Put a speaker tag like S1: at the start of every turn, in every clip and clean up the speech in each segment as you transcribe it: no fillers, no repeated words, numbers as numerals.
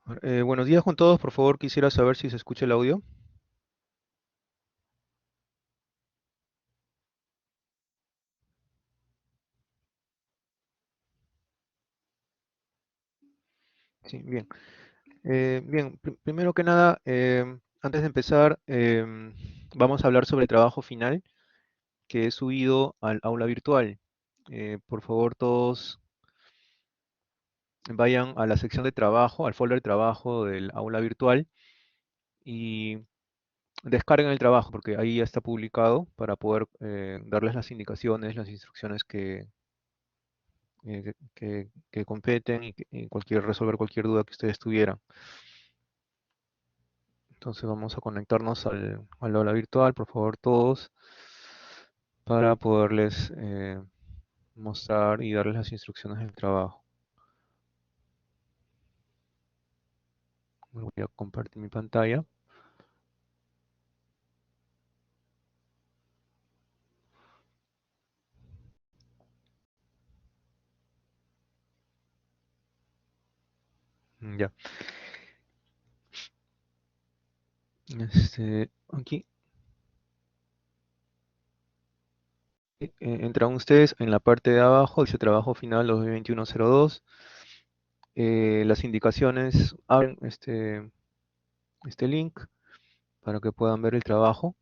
S1: Buenos días con todos, por favor, quisiera saber si se escucha el audio. Sí, bien. Bien, primero que nada, antes de empezar, vamos a hablar sobre el trabajo final que he subido al aula virtual. Por favor, todos vayan a la sección de trabajo, al folder de trabajo del aula virtual y descarguen el trabajo, porque ahí ya está publicado para poder darles las indicaciones, las instrucciones que competen y resolver cualquier duda que ustedes tuvieran. Entonces vamos a conectarnos al aula virtual, por favor, todos, para poderles mostrar y darles las instrucciones del trabajo. Voy a compartir mi pantalla. Ya. Aquí entran ustedes en la parte de abajo, dice trabajo final 2021-02. Las indicaciones abren este link para que puedan ver el trabajo.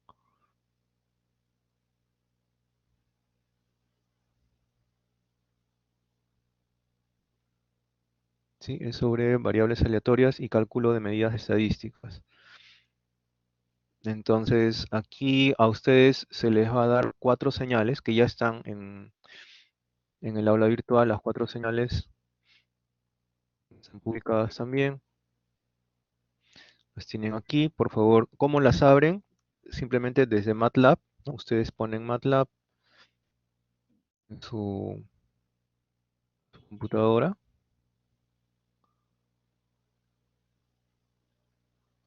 S1: ¿Sí? Es sobre variables aleatorias y cálculo de medidas estadísticas. Entonces, aquí a ustedes se les va a dar cuatro señales que ya están en el aula virtual. Las cuatro señales están publicadas también. Las tienen aquí. Por favor, ¿cómo las abren? Simplemente desde MATLAB, ¿no? Ustedes ponen MATLAB en su computadora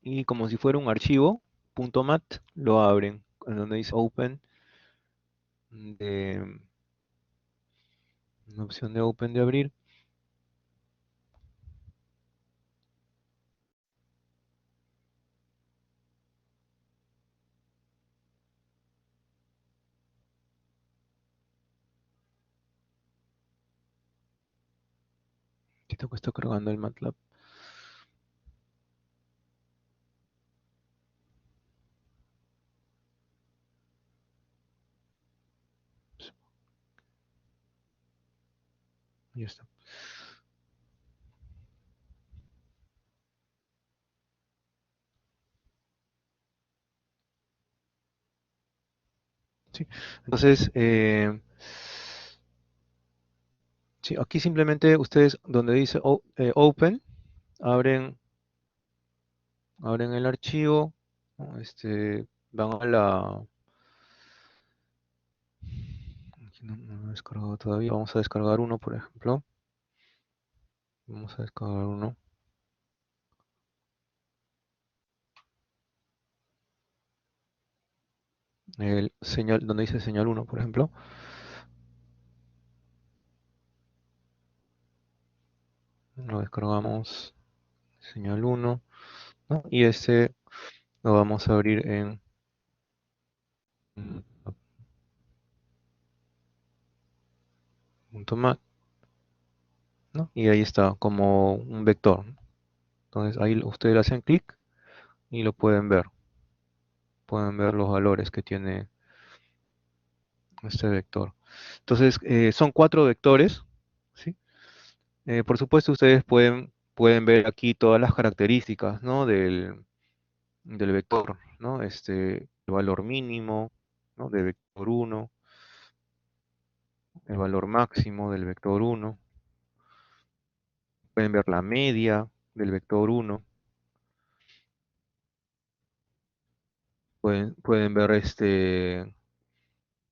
S1: y como si fuera un archivo, .mat, lo abren. En donde dice Open, de una opción de Open de abrir. Siento que está cargando el MATLAB. Ya está. Sí. Entonces, sí, aquí simplemente ustedes donde dice Open, abren, abren el archivo, ¿no? Van a aquí no he descargado todavía, vamos a descargar uno, por ejemplo. Vamos a descargar uno. El señal, donde dice señal uno, por ejemplo. Lo descargamos, señal uno, ¿no? Y lo vamos a abrir en punto .mat, ¿no? Y ahí está, como un vector, ¿no? Entonces ahí ustedes le hacen clic y lo pueden ver. Pueden ver los valores que tiene este vector. Entonces, son cuatro vectores, ¿sí? Por supuesto, ustedes pueden ver aquí todas las características, ¿no? del vector, ¿no? El valor mínimo, ¿no? De vector uno, el valor máximo del vector uno. Pueden ver la media del vector uno. Pueden ver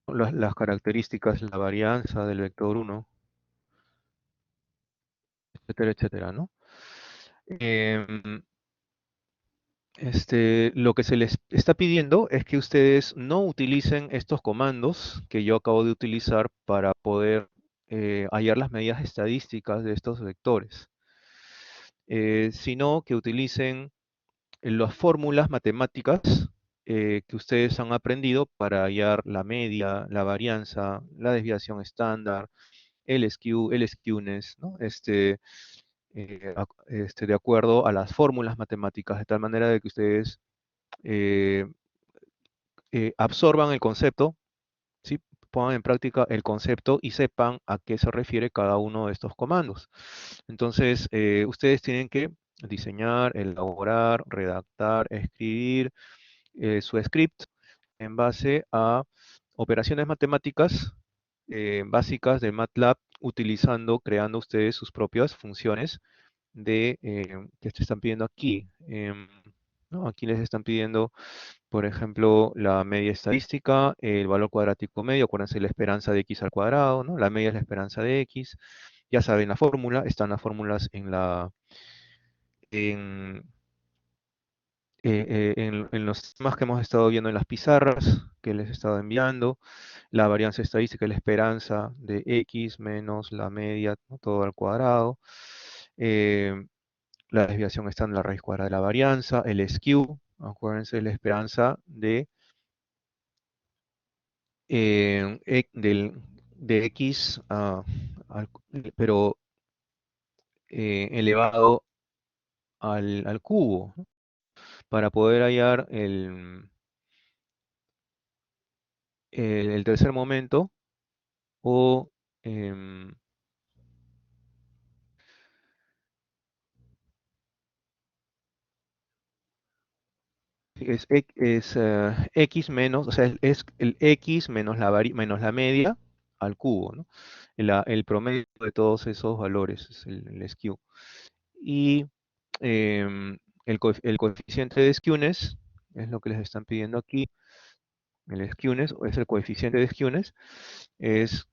S1: las características, la varianza del vector uno, etcétera, etcétera, ¿no? Em, lo que se les está pidiendo es que ustedes no utilicen estos comandos que yo acabo de utilizar para poder hallar las medidas estadísticas de estos vectores. sino que utilicen las fórmulas matemáticas que ustedes han aprendido para hallar la media, la varianza, la desviación estándar, el skew, el skewness, ¿no? De acuerdo a las fórmulas matemáticas, de tal manera de que ustedes eh, absorban el concepto, ¿sí? Pongan en práctica el concepto y sepan a qué se refiere cada uno de estos comandos. Entonces, ustedes tienen que diseñar, elaborar, redactar, escribir su script en base a operaciones matemáticas básicas de MATLAB, utilizando, creando ustedes sus propias funciones que te están pidiendo aquí. ¿No? Aquí les están pidiendo, por ejemplo, la media estadística, el valor cuadrático medio, acuérdense la esperanza de x al cuadrado, ¿no? La media es la esperanza de x. Ya saben la fórmula, están las fórmulas en, en los temas que hemos estado viendo en las pizarras que les he estado enviando. La varianza estadística es la esperanza de x menos la media, ¿no? Todo al cuadrado. Eh, la desviación está en la raíz cuadrada de la varianza. El skew, acuérdense, la esperanza de x, pero elevado al cubo, ¿no? Para poder hallar el tercer momento o em, x menos, o sea, es el x menos menos la media al cubo, ¿no? El promedio de todos esos valores es el skew. Y em, el coeficiente de skewness es lo que les están pidiendo aquí. El skewness es el coeficiente de skewness, es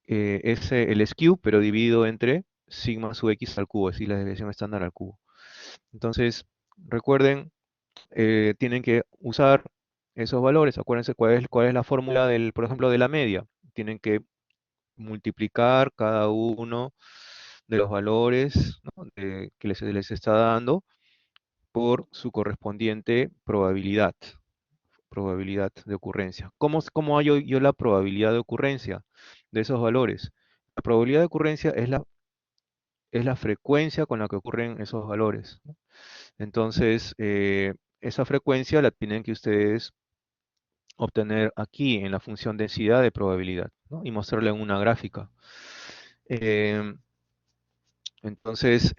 S1: el skew, pero dividido entre sigma sub x al cubo, es decir, la desviación estándar al cubo. Entonces, recuerden, tienen que usar esos valores. Acuérdense cuál es la fórmula del, por ejemplo, de la media. Tienen que multiplicar cada uno de los valores, ¿no? Que les está dando por su correspondiente probabilidad de ocurrencia. ¿Cómo hallo yo la probabilidad de ocurrencia de esos valores? La probabilidad de ocurrencia es la frecuencia con la que ocurren esos valores, ¿no? Entonces, esa frecuencia la tienen que ustedes obtener aquí en la función densidad de probabilidad, ¿no? Y mostrarla en una gráfica. Em, entonces,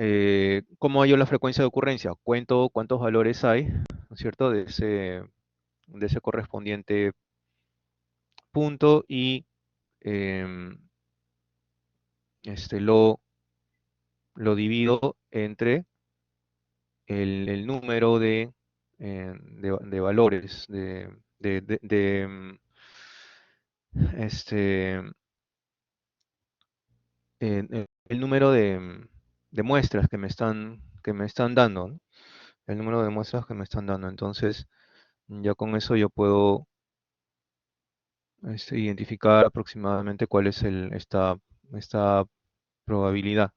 S1: ¿cómo hallo la frecuencia de ocurrencia? Cuento cuántos valores hay, ¿no es cierto?, de ese correspondiente punto y em, este, lo divido entre el número de valores, este, el número de muestras que me están dando, ¿no? El número de muestras que me están dando. Entonces, ya con eso yo puedo identificar aproximadamente cuál es esta probabilidad,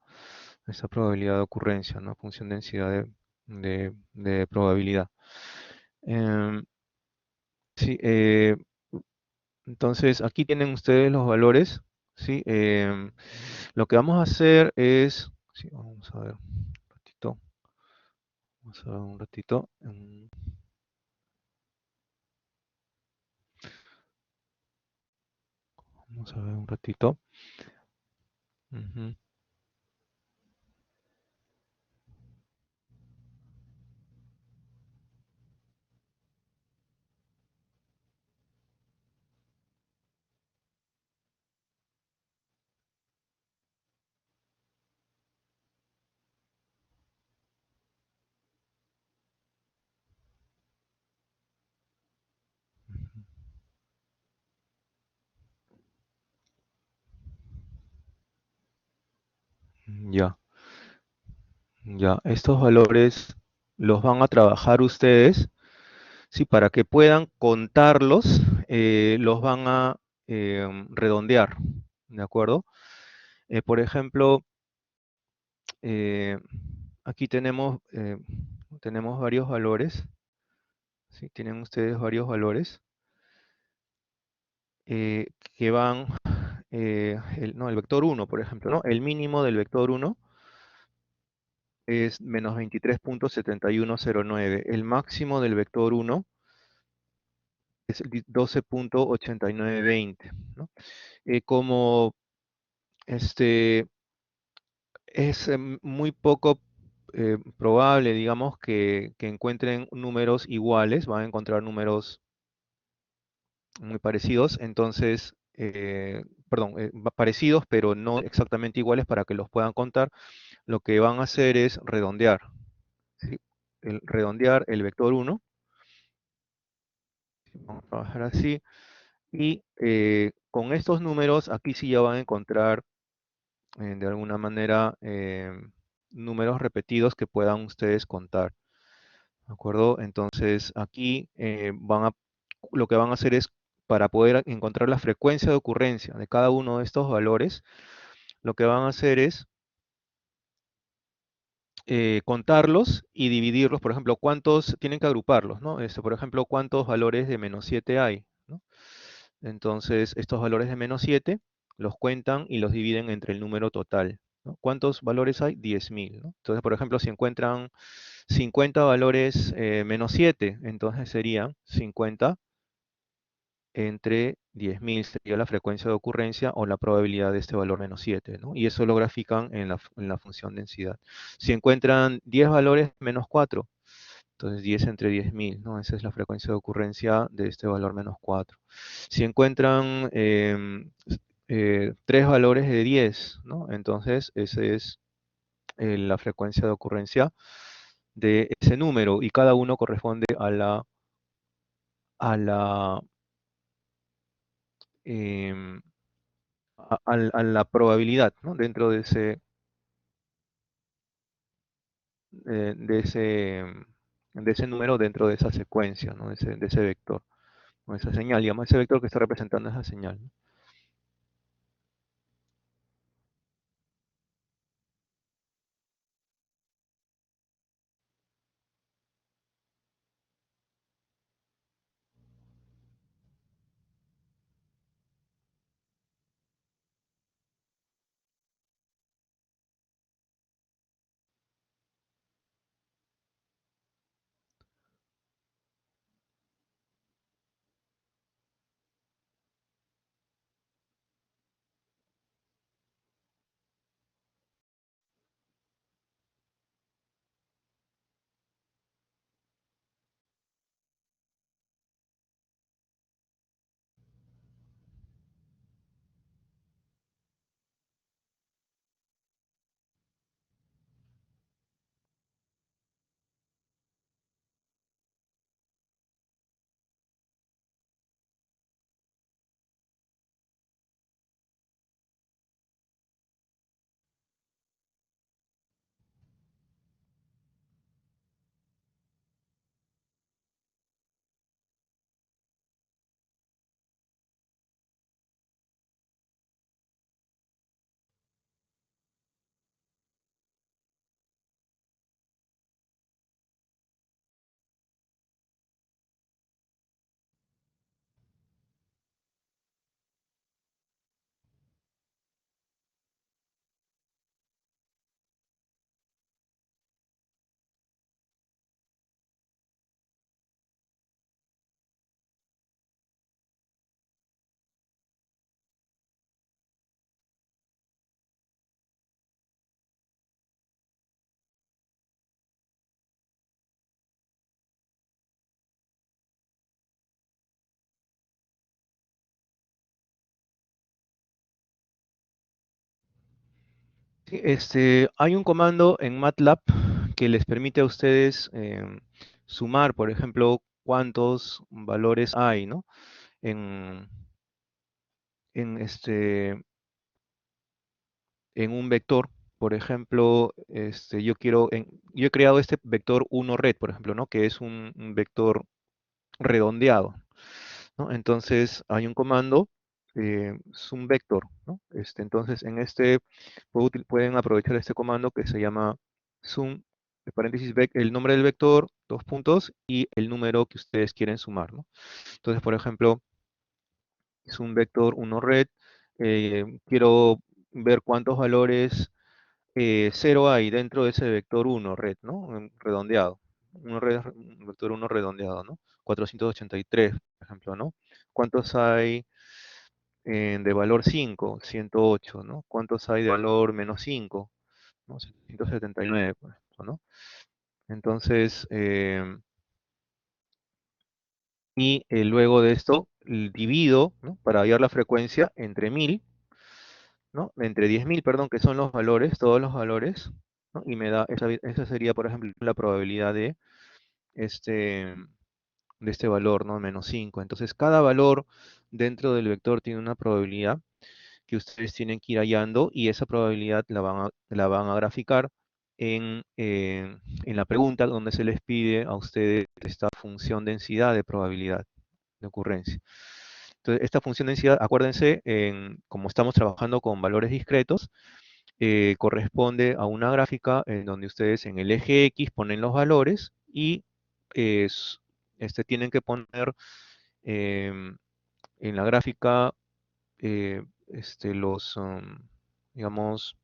S1: esta probabilidad de ocurrencia, ¿no? Función densidad de probabilidad. Em, sí, entonces aquí tienen ustedes los valores, ¿sí? Lo que vamos a hacer es, sí, vamos a ver un ratito, vamos a ver un ratito. Vamos a ver un ratito. Ujú. Ya, ya. Estos valores los van a trabajar ustedes, sí, para que puedan contarlos, los van a redondear, ¿de acuerdo? Por ejemplo, eh, aquí tenemos varios valores, ¿sí? Tienen ustedes varios valores eh, que van, no, el vector uno, por ejemplo, ¿no? El mínimo del vector uno es menos 23.7109. El máximo del vector uno es 12.8920, ¿no? Como este, es muy poco probable, digamos, que encuentren números iguales, van a encontrar números muy parecidos, entonces, perdón, parecidos, pero no exactamente iguales para que los puedan contar. Lo que van a hacer es redondear, ¿sí? Redondear el vector uno. Vamos a trabajar así, y con estos números, aquí sí ya van a encontrar de alguna manera números repetidos que puedan ustedes contar. ¿De acuerdo? Entonces aquí lo que van a hacer es, para poder encontrar la frecuencia de ocurrencia de cada uno de estos valores, lo que van a hacer es contarlos y dividirlos. Por ejemplo, cuántos tienen que agruparlos, ¿no? Por ejemplo, cuántos valores de menos 7 hay, ¿no? Entonces, estos valores de menos 7 los cuentan y los dividen entre el número total, ¿no? ¿Cuántos valores hay? 10.000, ¿no? Entonces, por ejemplo, si encuentran 50 valores menos 7, entonces serían 50 entre 10.000, sería la frecuencia de ocurrencia o la probabilidad de este valor menos 7, ¿no? Y eso lo grafican en la función densidad. Si encuentran 10 valores menos 4, entonces 10 entre 10.000, ¿no? Esa es la frecuencia de ocurrencia de este valor menos 4. Si encuentran 3 valores de 10, ¿no? Entonces esa es la frecuencia de ocurrencia de ese número, y cada uno corresponde a la, em, a la probabilidad, ¿no? Dentro de ese, de ese número, dentro de esa secuencia, ¿no? De ese vector, o esa señal, digamos, ese vector que está representando esa señal, ¿no? Sí, hay un comando en MATLAB que les permite a ustedes sumar, por ejemplo, cuántos valores hay, ¿no? En, en, en un vector. Por ejemplo, yo he creado este vector 1 red, por ejemplo, ¿no? Que es un vector redondeado, ¿no? Entonces hay un comando, es un vector, ¿no? Entonces pueden aprovechar este comando que se llama zoom paréntesis, el nombre del vector, dos puntos, y el número que ustedes quieren sumar, ¿no? Entonces, por ejemplo, es un vector 1 red, quiero ver cuántos valores 0 hay dentro de ese vector 1 red, ¿no? Redondeado. Un vector 1 redondeado, ¿no? 483, por ejemplo, ¿no? ¿Cuántos hay de valor 5? 108, ¿no? ¿Cuántos hay de valor menos 5? ¿No? 179, por ejemplo, ¿no? Entonces, luego de esto, divido, ¿no? Para hallar la frecuencia entre 1000, ¿no? Entre 10.000, perdón, que son los valores, todos los valores, ¿no? Y me da, esa sería, por ejemplo, la probabilidad este, de este valor, ¿no? Menos 5. Entonces, cada valor dentro del vector tiene una probabilidad que ustedes tienen que ir hallando y esa probabilidad la van a graficar en la pregunta donde se les pide a ustedes esta función densidad de probabilidad de ocurrencia. Entonces, esta función densidad, acuérdense, como estamos trabajando con valores discretos, corresponde a una gráfica en donde ustedes en el eje X ponen los valores y es- tienen que poner em, en la gráfica digamos,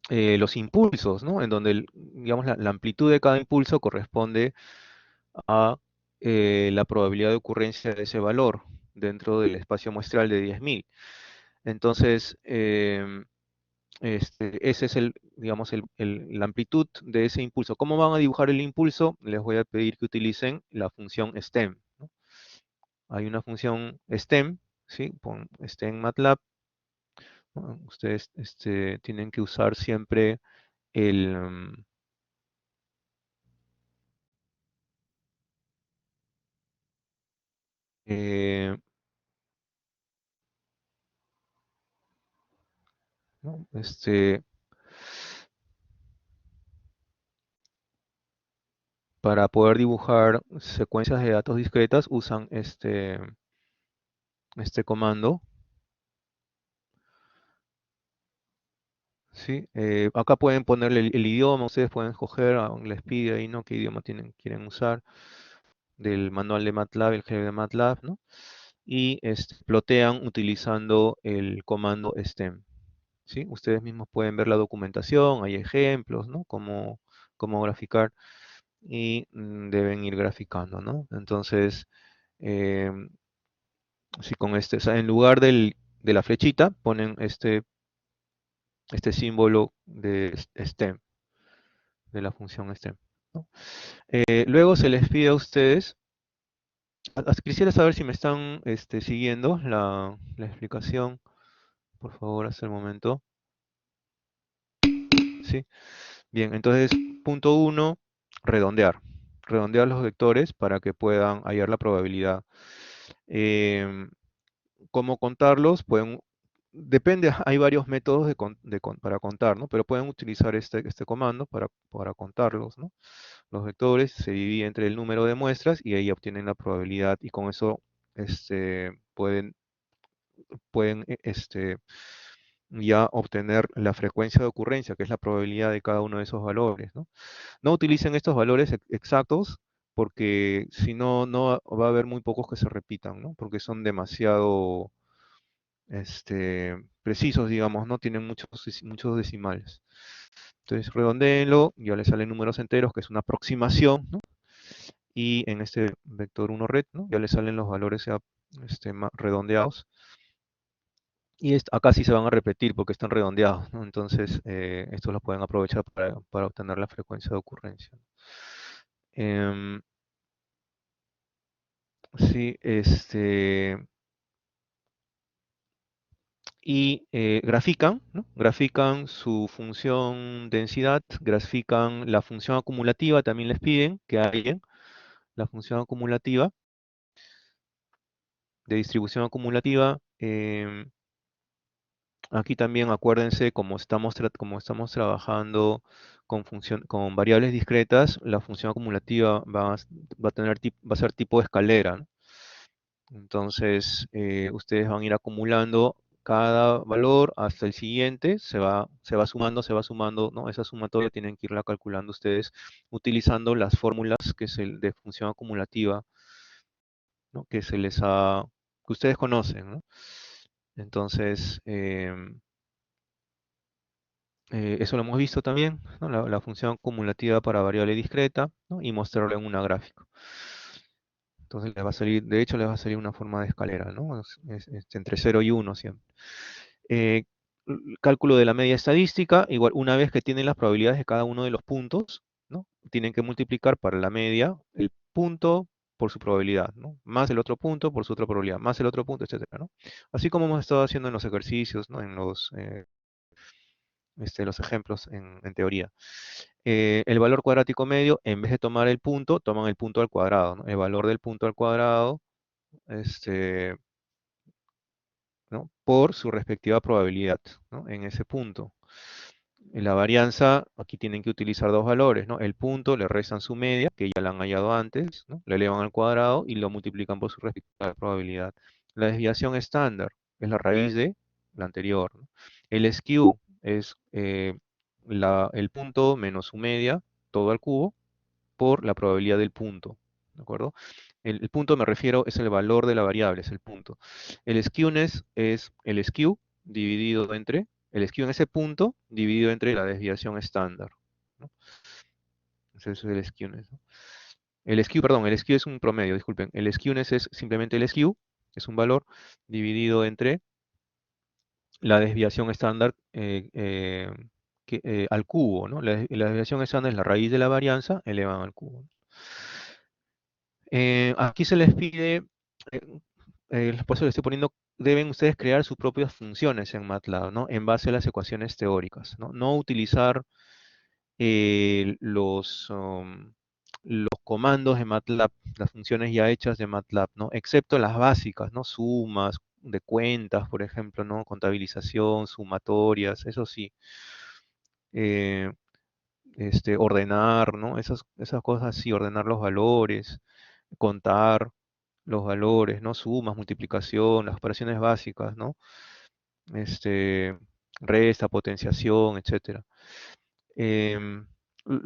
S1: los impulsos, ¿no? En donde, digamos, la amplitud de cada impulso corresponde a la probabilidad de ocurrencia de ese valor dentro del espacio muestral de 10.000. Entonces, ese es digamos, la amplitud de ese impulso. ¿Cómo van a dibujar el impulso? Les voy a pedir que utilicen la función STEM, ¿no? Hay una función STEM, ¿sí? STEM MATLAB. ¿No? Ustedes tienen que usar siempre el, eh, ¿no? Para poder dibujar secuencias de datos discretas usan este comando, ¿sí? Acá pueden ponerle el idioma, ustedes pueden escoger, les pide ahí, ¿no? ¿Qué idioma quieren usar? Del manual de MATLAB, el GDB de MATLAB, ¿no? Y plotean utilizando el comando STEM, ¿sí? Ustedes mismos pueden ver la documentación, hay ejemplos, ¿no? Cómo graficar y deben ir graficando, ¿no? Entonces, em, si con o sea, en lugar de la flechita, ponen este símbolo de STEM, de la función STEM, ¿no? Luego se les pide a ustedes, quisiera saber si me están siguiendo la explicación, por favor, hasta el momento. ¿Sí? Bien, entonces, punto uno, redondear. Redondear los vectores para que puedan hallar la probabilidad. Em, ¿Cómo contarlos? Depende, hay varios métodos para contar, ¿no? Pero pueden utilizar este comando para contarlos, ¿no? Los vectores se dividen entre el número de muestras y ahí obtienen la probabilidad y con eso pueden ya obtener la frecuencia de ocurrencia, que es la probabilidad de cada uno de esos valores, ¿no? No utilicen estos valores exactos porque si no, no va a haber muy pocos que se repitan, ¿no? Porque son demasiado precisos, digamos, ¿no? Tienen muchos decimales. Entonces, redondéenlo, ya le salen números enteros, que es una aproximación, ¿no? Y en este vector 1 red, ¿no? Ya le salen los valores ya redondeados. Y acá sí se van a repetir porque están redondeados, ¿no? Entonces, estos los pueden aprovechar para obtener la frecuencia de ocurrencia. Em, sí, y grafican, ¿no? Grafican su función densidad, grafican la función acumulativa, también les piden que hallen la función acumulativa, de distribución acumulativa. Aquí también acuérdense, como estamos trabajando con variables discretas, la función acumulativa va a ser tipo escalera, ¿no? Entonces, ustedes van a ir acumulando cada valor hasta el siguiente se va sumando, ¿no? Esa sumatoria tienen que irla calculando ustedes utilizando las fórmulas que es el de función acumulativa, ¿no? Que ustedes conocen, ¿no? Entonces, eso lo hemos visto también, ¿no? La función acumulativa para variable discreta, ¿no? Y mostrarlo en una gráfica. Entonces les va a salir, de hecho les va a salir una forma de escalera, ¿no? Es entre 0 y 1 siempre. Eh, Cálculo de la media estadística, igual una vez que tienen las probabilidades de cada uno de los puntos, ¿no? Tienen que multiplicar para la media el punto por su probabilidad, ¿no? Más el otro punto por su otra probabilidad, más el otro punto, etcétera, ¿no? Así como hemos estado haciendo en los ejercicios, ¿no? En los ejemplos en teoría. El valor cuadrático medio, en vez de tomar el punto, toman el punto al cuadrado, ¿no? El valor del punto al cuadrado, este, ¿no? Por su respectiva probabilidad, ¿no? En ese punto. En la varianza, aquí tienen que utilizar dos valores, ¿no? El punto le restan su media, que ya la han hallado antes, ¿no? Le elevan al cuadrado y lo multiplican por su respectiva probabilidad. La desviación estándar es la raíz de la anterior, ¿no? El skew es el punto menos su media, todo al cubo, por la probabilidad del punto, ¿de acuerdo? El punto me refiero es el valor de la variable, es el punto. El skewness es el skew dividido entre, el skew en ese punto dividido entre la desviación estándar, ¿no? Ese es el skewness, ¿no? El skew, perdón, el skew es un promedio, disculpen. El skewness es simplemente el skew, es un valor dividido entre la desviación estándar al cubo, ¿no? La desviación estándar es la raíz de la varianza elevada al cubo. Aquí se les pide, eh, por eso le estoy poniendo, deben ustedes crear sus propias funciones en MATLAB, ¿no? En base a las ecuaciones teóricas, ¿no? No utilizar los comandos de MATLAB, las funciones ya hechas de MATLAB, ¿no? Excepto las básicas, ¿no? Sumas de cuentas, por ejemplo, ¿no? Contabilización, sumatorias, eso sí. Eh, Ordenar, ¿no? Esas cosas sí, ordenar los valores, contar los valores, ¿no? Sumas, multiplicación, las operaciones básicas, ¿no? Este, Resta, potenciación, etcétera.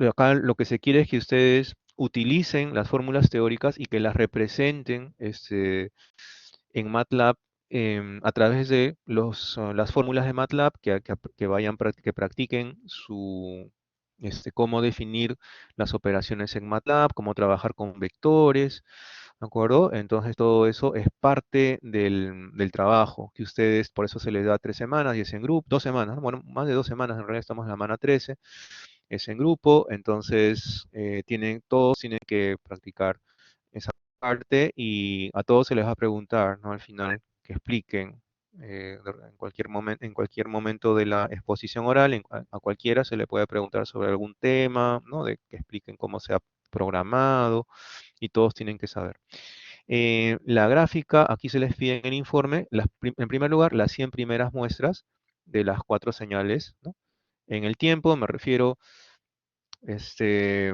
S1: Acá lo que se quiere es que ustedes utilicen las fórmulas teóricas y que las representen en MATLAB a través de las fórmulas de MATLAB que practiquen cómo definir las operaciones en MATLAB, cómo trabajar con vectores, ¿de acuerdo? Entonces todo eso es parte del trabajo que ustedes, por eso se les da 3 semanas y es en grupo, 2 semanas, ¿no? Bueno, más de 2 semanas, en realidad estamos en la semana 13, es en grupo, entonces todos tienen que practicar esa parte y a todos se les va a preguntar, ¿no? Al final que expliquen en cualquier momento de la exposición oral, a cualquiera se le puede preguntar sobre algún tema, ¿no? De que expliquen cómo se ha programado y todos tienen que saber. La gráfica, aquí se les pide en el informe, en primer lugar, las 100 primeras muestras de las 4 señales, ¿no? En el tiempo me refiero, este,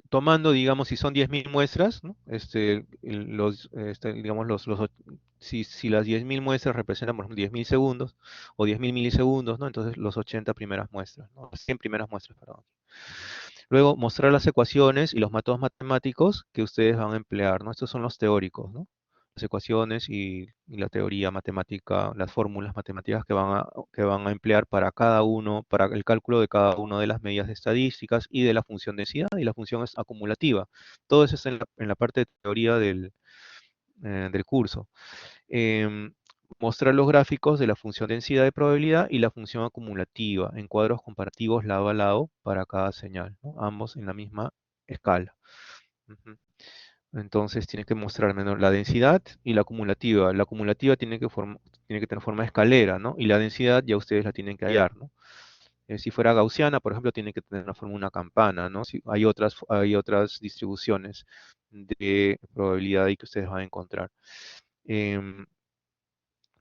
S1: tomando, digamos, si son 10.000 muestras, ¿no? Digamos, si las 10.000 muestras representan, por ejemplo, 10.000 segundos o 10.000 milisegundos, ¿no? Entonces, los 80 primeras muestras, ¿no? Las 100 primeras muestras, perdón. Luego, mostrar las ecuaciones y los métodos matemáticos que ustedes van a emplear, ¿no? Estos son los teóricos, ¿no? Las ecuaciones y la teoría matemática, las fórmulas matemáticas que van a emplear para cada uno, para el cálculo de cada una de las medidas estadísticas y de la función densidad y la función es acumulativa. Todo eso es en la parte de teoría del curso. Mostrar los gráficos de la función densidad de probabilidad y la función acumulativa en cuadros comparativos lado a lado para cada señal, ¿no? Ambos en la misma escala. Ujú. Entonces tiene que mostrarme, ¿no? La densidad y la acumulativa. La acumulativa tiene que tener forma de escalera, ¿no? Y la densidad ya ustedes la tienen que hallar, ¿no? Si fuera gaussiana, por ejemplo, tiene que tener la forma de una campana, ¿no? Hay otras distribuciones de probabilidad ahí que ustedes van a encontrar. Em,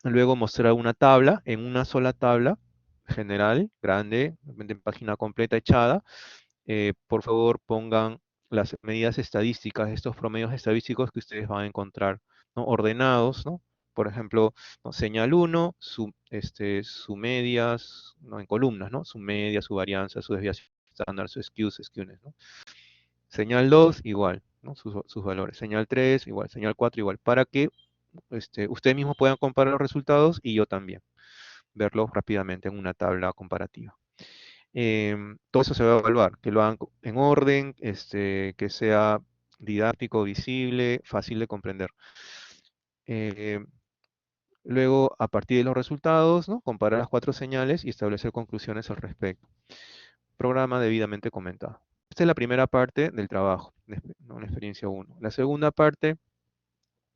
S1: Luego mostrar una tabla, en una sola tabla general, grande, en página completa echada. Por favor, pongan las medidas estadísticas, estos promedios estadísticos que ustedes van a encontrar, ¿no? Ordenados, ¿no? Por ejemplo, ¿no? Señal uno su medias, ¿no? En columnas, ¿no? Su media, su varianza, su desviación estándar, su skew, su skewness, ¿no? Señal 2 igual, ¿no? Sus valores. Señal 3 igual, señal 4 igual, para que ustedes mismos puedan comparar los resultados y yo también, verlos rápidamente en una tabla comparativa. Todo eso se va a evaluar, que lo hagan en orden, que sea didáctico, visible, fácil de comprender. Eh, Luego, a partir de los resultados, ¿no? Comparar las cuatro señales y establecer conclusiones al respecto. Programa debidamente comentado. Esta es la primera parte del trabajo, ¿no? La experiencia uno. La segunda parte,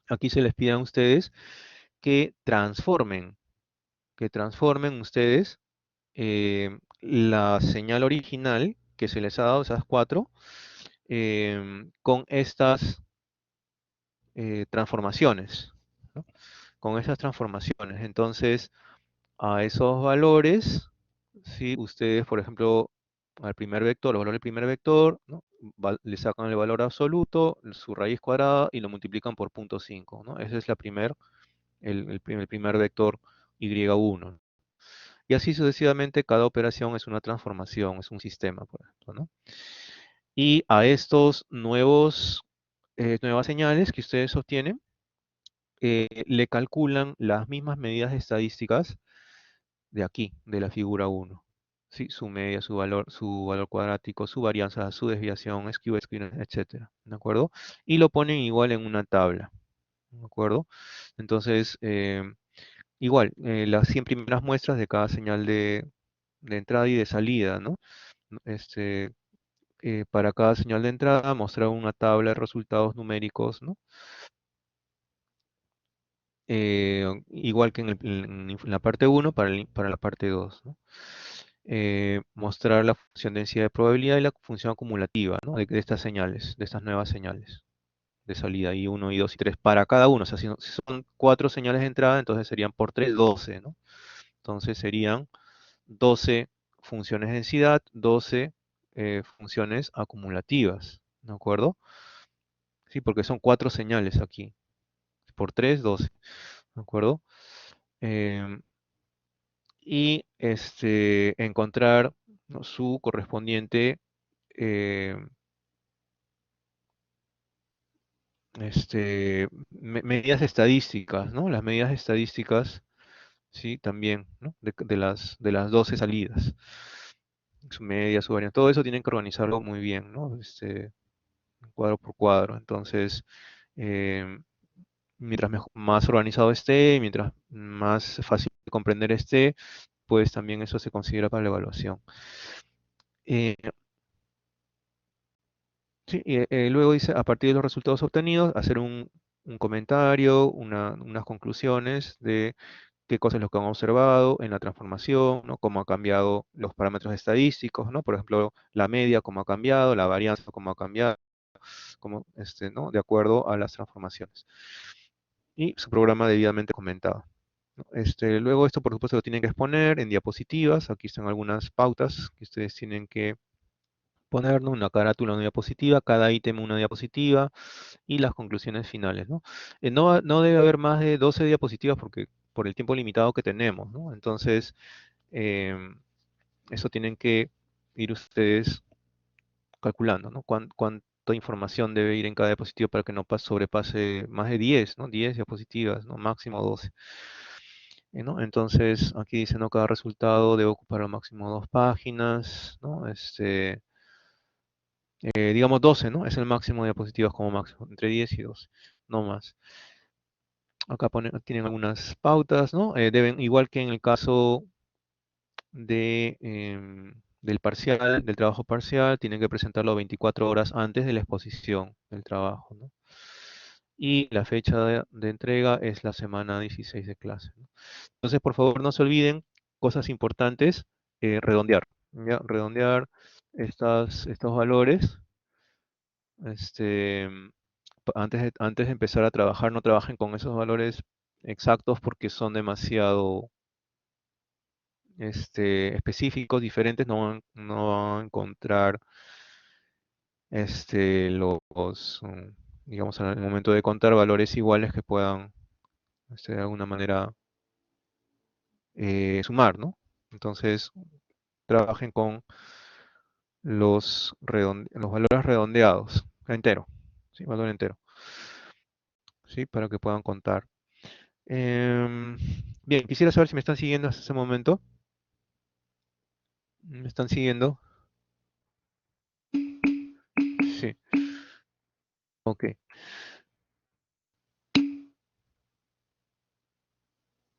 S1: aquí se les pide a ustedes que transformen ustedes la señal original que se les ha dado, esas cuatro, con estas transformaciones, ¿no? Con esas transformaciones. Entonces, a esos valores, si ustedes, por ejemplo, al primer vector, el valor del primer vector, ¿no? Le sacan el valor absoluto, su raíz cuadrada y lo multiplican por 0.5, ¿no? Ese es el primer vector y1. Y así sucesivamente, cada operación es una transformación, es un sistema, por ejemplo, ¿no? Y a estos nuevas señales que ustedes obtienen, le calculan las mismas medidas estadísticas de aquí, de la figura 1. ¿Sí? Su media, su valor cuadrático, su varianza, su desviación, skew, etcétera, ¿de acuerdo? Y lo ponen igual en una tabla, ¿de acuerdo? Entonces, igual, las 100 primeras muestras de cada señal de entrada y de salida, ¿no? Este, para cada señal de entrada, mostrar una tabla de resultados numéricos, ¿no? Igual que en la parte 1 para la parte 2, ¿no? Mostrar la función densidad de probabilidad y la función acumulativa, ¿no? De estas señales, de estas nuevas señales de salida, y 1, y 2, y 3 para cada uno. O sea, si son 4 señales de entrada, entonces serían por 3, 12, ¿no? Entonces serían 12 funciones de densidad, 12 funciones acumulativas, ¿de acuerdo? Sí, porque son 4 señales aquí. Por 3, 12, ¿de acuerdo? Em, y encontrar, ¿no? Su correspondiente eh, medidas estadísticas, ¿no? Las medidas estadísticas, sí, también, ¿no? De las 12 salidas. Su media, su varianza, todo eso tienen que organizarlo muy bien, ¿no? Cuadro por cuadro. Entonces, em, mientras más organizado esté, mientras más fácil de comprender esté, pues también eso se considera para la evaluación. Eh, sí, luego dice, a partir de los resultados obtenidos, hacer un comentario, unas conclusiones de qué cosas es lo que han observado en la transformación, ¿no? Cómo ha cambiado los parámetros estadísticos, ¿no? Por ejemplo, la media, cómo ha cambiado, la varianza, cómo ha cambiado, ¿no? De acuerdo a las transformaciones. Y su programa debidamente comentado, ¿no? Luego esto, por supuesto, lo tienen que exponer en diapositivas. Aquí están algunas pautas que ustedes tienen que poner, ¿no? Una carátula, una diapositiva, cada ítem una diapositiva y las conclusiones finales, ¿no? No debe haber más de 12 diapositivas porque por el tiempo limitado que tenemos, ¿no? Entonces, em, eso tienen que ir ustedes calculando, ¿no? Cuánta información debe ir en cada diapositiva para que no sobrepase más de 10, ¿no? 10 diapositivas, ¿no? Máximo 12. ¿No? Entonces, aquí dice, ¿no? Cada resultado debe ocupar al máximo 2 páginas, ¿no? Digamos 12, ¿no? Es el máximo de diapositivas como máximo, entre 10 y 12, no más. Acá tienen algunas pautas, ¿no? Deben, igual que en el caso del parcial, del trabajo parcial, tienen que presentarlo 24 horas antes de la exposición del trabajo, ¿no? Y la fecha de entrega es la semana 16 de clase, ¿no? Entonces, por favor, no se olviden, cosas importantes, redondear, ¿ya? Redondear estos valores, este, antes de empezar a trabajar, no trabajen con esos valores exactos porque son demasiado específicos, diferentes, no van a encontrar digamos, al momento de contar valores iguales que puedan de alguna manera sumar, ¿no? Entonces, trabajen con los valores redondeados, entero, ¿sí? Valor entero, ¿sí? Para que puedan contar. Em, Bien, quisiera saber si me están siguiendo hasta ese momento. ¿Me están siguiendo? Sí, ok,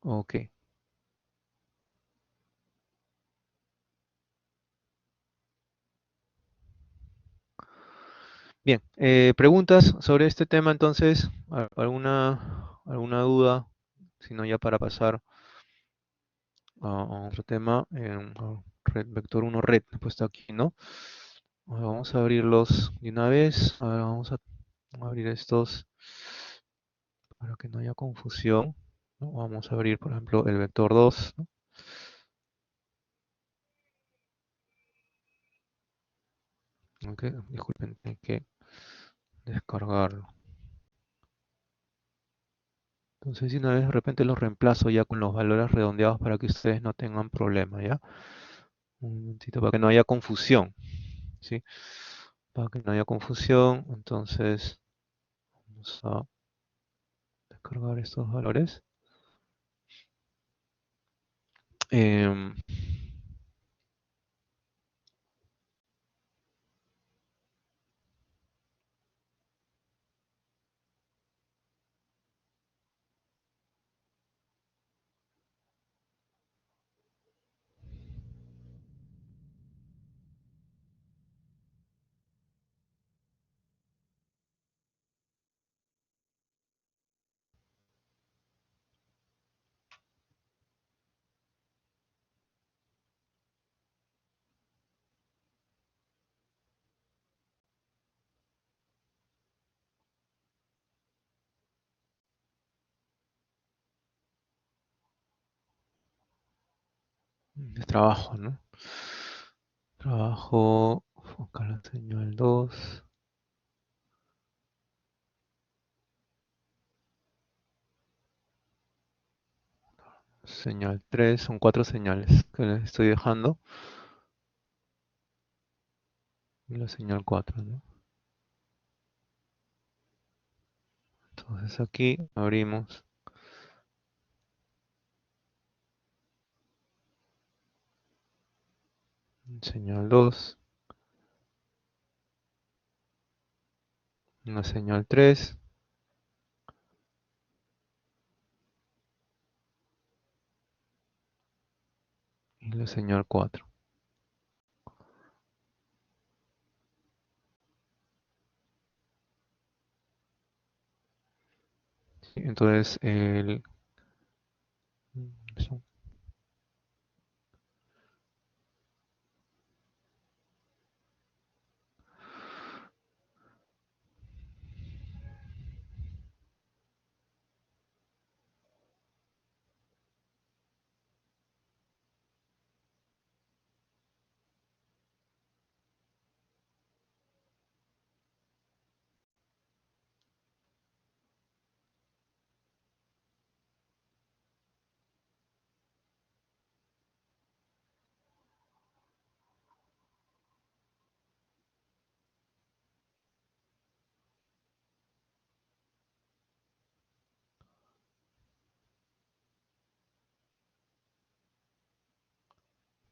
S1: ok. Bien, preguntas sobre este tema entonces, alguna duda, si no ya para pasar a otro tema, vector uno red, puesto aquí, ¿no? Ahora vamos a abrirlos de una vez, ahora vamos a abrir estos para que no haya confusión, ¿no? Vamos a abrir, por ejemplo, el vector 2, ¿no? Ok, disculpen, hay que descargarlo. Entonces, si una vez de repente los reemplazo ya con los valores redondeados para que ustedes no tengan problema, ¿ya? Un momentito para que no haya confusión, ¿sí? Para que no haya confusión, entonces vamos a descargar estos valores. Em, de trabajo, ¿no? Trabajo, focal señal 2, señal 3, son cuatro señales que les estoy dejando. Y la señal 4, ¿no? Entonces aquí abrimos señal 2, una señal 3 y la señal 4. ¿Sí? Entonces, eso.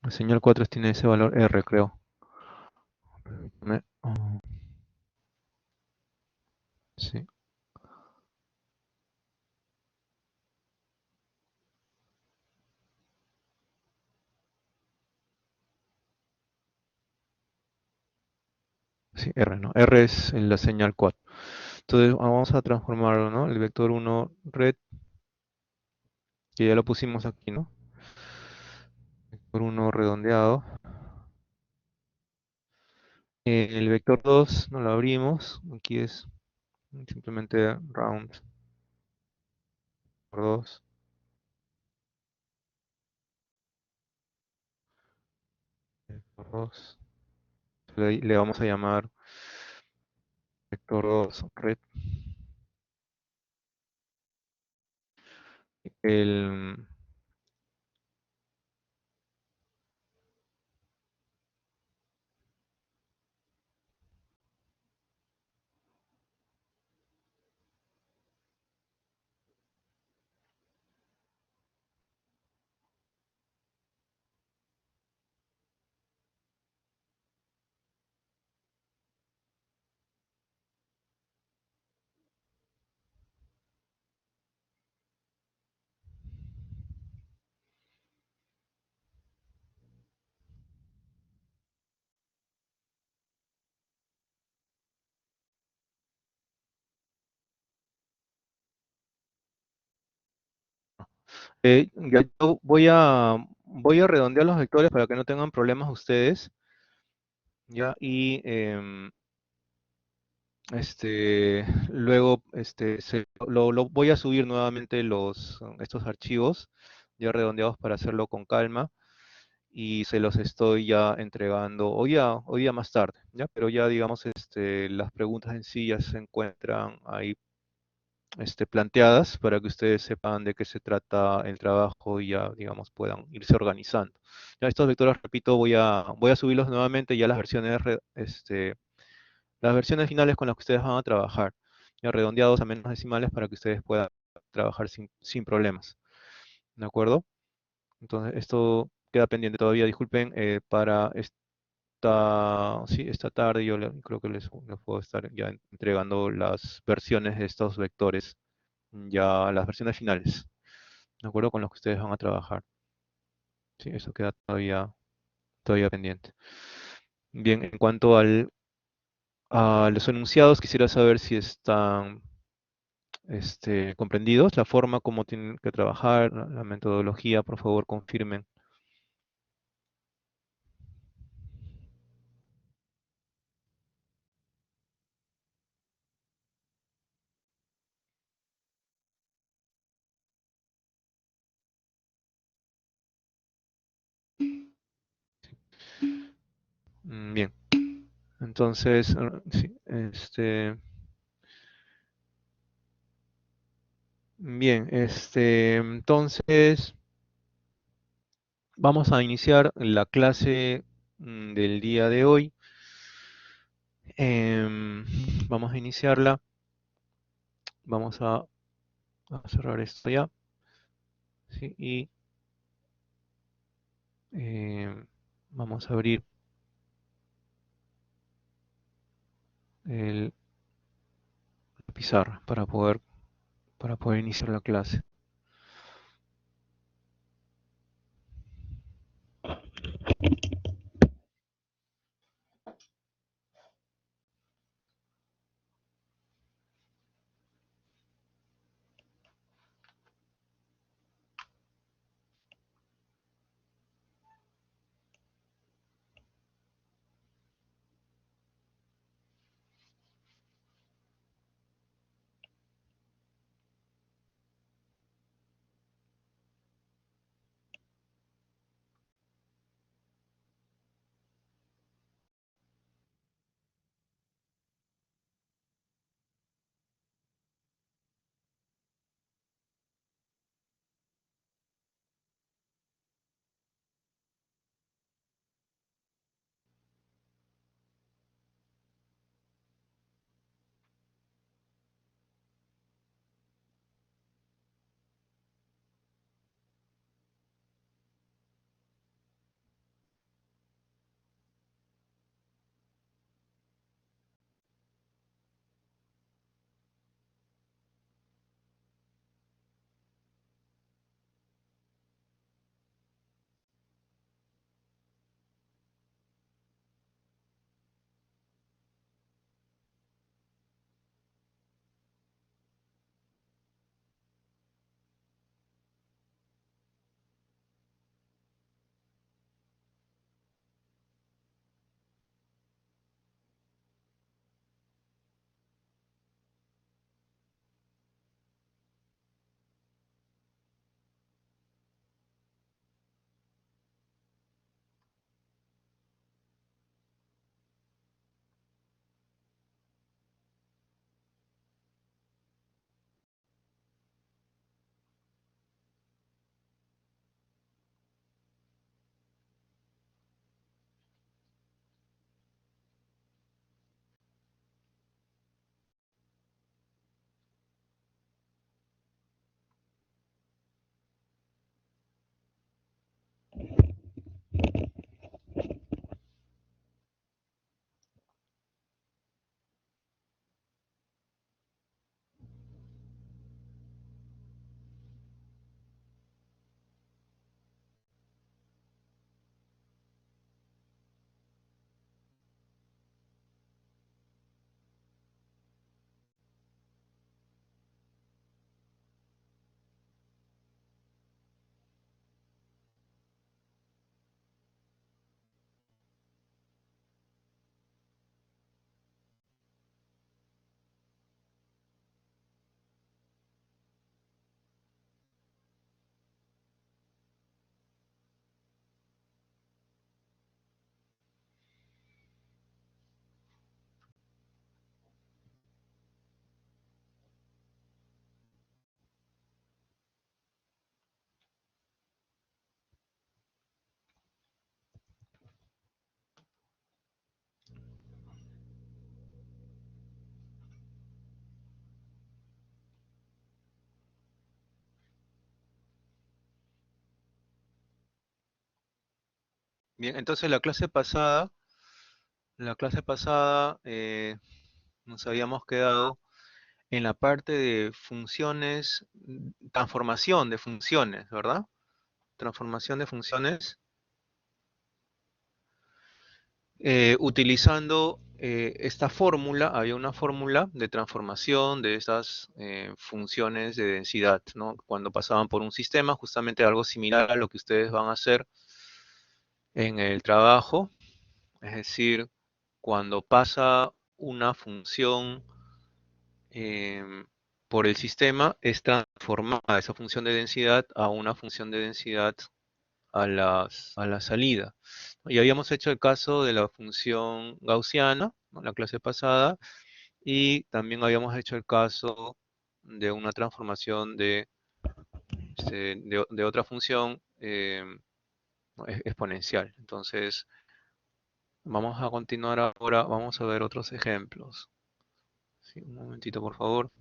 S1: La señal 4 tiene ese valor R, creo. Sí, sí, R, ¿no? R es en la señal 4. Entonces vamos a transformarlo, ¿no? El vector uno red, que ya lo pusimos aquí, ¿no? Vector uno redondeado. El vector 2 no lo abrimos. Aquí es simplemente round por 2. Vector 2. Le vamos a llamar vector 2 red. El, ya yo voy a redondear los vectores para que no tengan problemas ustedes, ya, y luego lo voy a subir nuevamente estos archivos ya redondeados para hacerlo con calma y se los estoy ya entregando hoy día más tarde, ya, pero ya digamos las preguntas en sí ya se encuentran ahí planteadas para que ustedes sepan de qué se trata el trabajo y ya, digamos, puedan irse organizando. Ya estos vectores, repito, voy a subirlos nuevamente ya las versiones, las versiones finales con las que ustedes van a trabajar, ya redondeados a menos decimales para que ustedes puedan trabajar sin problemas. ¿De acuerdo? Entonces, esto queda pendiente todavía, disculpen, para sí, esta tarde creo que les puedo estar ya entregando las versiones de estos vectores, ya las versiones finales, ¿de acuerdo? Con los que ustedes van a trabajar. Sí, eso queda todavía pendiente. Bien, en cuanto a los enunciados, quisiera saber si están comprendidos, la forma como tienen que trabajar, la metodología, por favor, confirmen. Bien, entonces, sí, bien, entonces vamos a iniciar la clase del día de hoy. Em, Vamos a iniciarla. Vamos a cerrar esto ya. ¿Sí? Y vamos a abrir la pizarra para poder iniciar la clase. Bien, entonces la clase pasada nos habíamos quedado en la parte de funciones, transformación de funciones, ¿verdad? Transformación de funciones utilizando esta fórmula, había una fórmula de transformación de estas funciones de densidad, ¿no? Cuando pasaban por un sistema, justamente algo similar a lo que ustedes van a hacer en el trabajo, es decir, cuando pasa una función em, por el sistema, es transformada esa función de densidad a una función de densidad a la salida. Y habíamos hecho el caso de la función gaussiana, ¿no? La clase pasada, y también habíamos hecho el caso de una transformación de otra función exponencial. Entonces, vamos a continuar ahora, vamos a ver otros ejemplos. Sí, un momentito, por favor.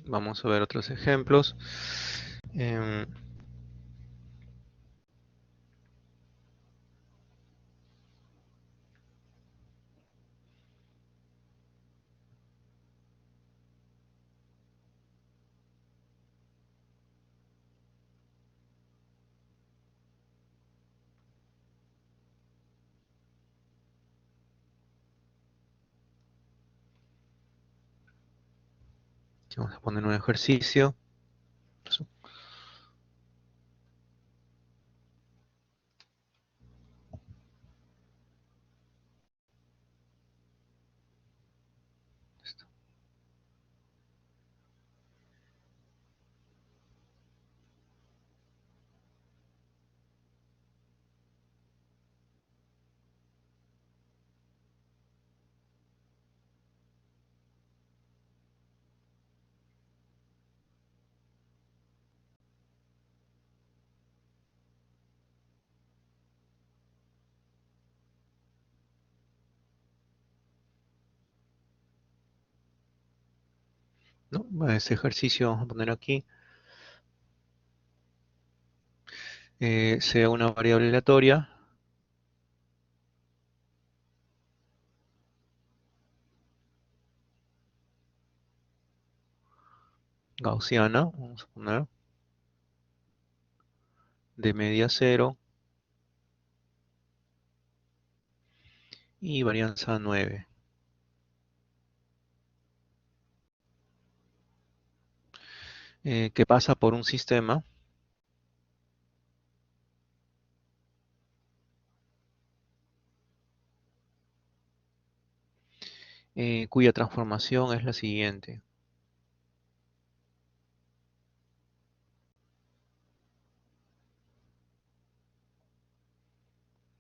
S1: Vamos a ver otros ejemplos. Em, Vamos a poner un ejercicio. ¿No? Ese ejercicio vamos a poner aquí. Sea una variable aleatoria, gaussiana, vamos a poner, de media cero y varianza 9, que pasa por un sistema cuya transformación es la siguiente.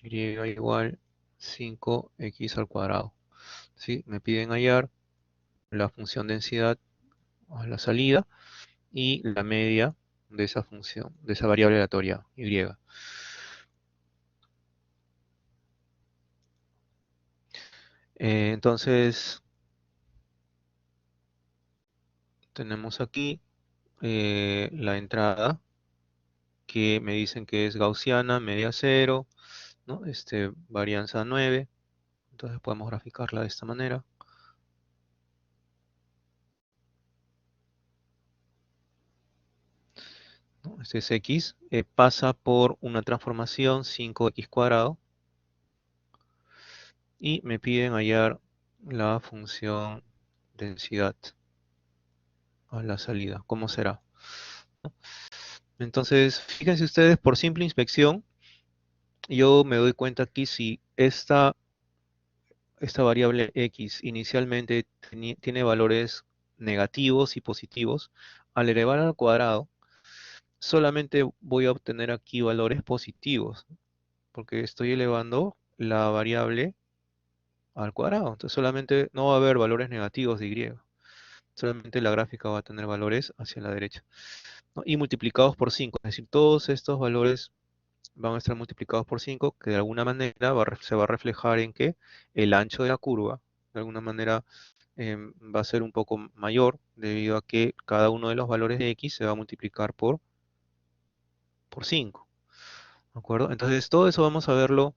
S1: Y igual 5x al cuadrado. ¿Sí? Me piden hallar la función densidad a la salida y la media de esa función, de esa variable aleatoria y. Entonces, tenemos aquí la entrada que me dicen que es gaussiana, media cero, ¿no? Varianza 9. Entonces podemos graficarla de esta manera, ¿no? Este es x, pasa por una transformación 5x cuadrado y me piden hallar la función densidad a la salida. ¿Cómo será? Entonces, fíjense ustedes, por simple inspección, yo me doy cuenta aquí si esta variable x inicialmente tiene valores negativos y positivos. Al elevar al cuadrado, solamente voy a obtener aquí valores positivos, porque estoy elevando la variable al cuadrado. Entonces solamente no va a haber valores negativos de y. Solamente la gráfica va a tener valores hacia la derecha, ¿no? Y multiplicados por 5, es decir, todos estos valores van a estar multiplicados por 5, que de alguna manera se va a reflejar en que el ancho de la curva, de alguna manera, va a ser un poco mayor, debido a que cada uno de los valores de x se va a multiplicar por 5, ¿de acuerdo? Entonces, todo eso vamos a verlo,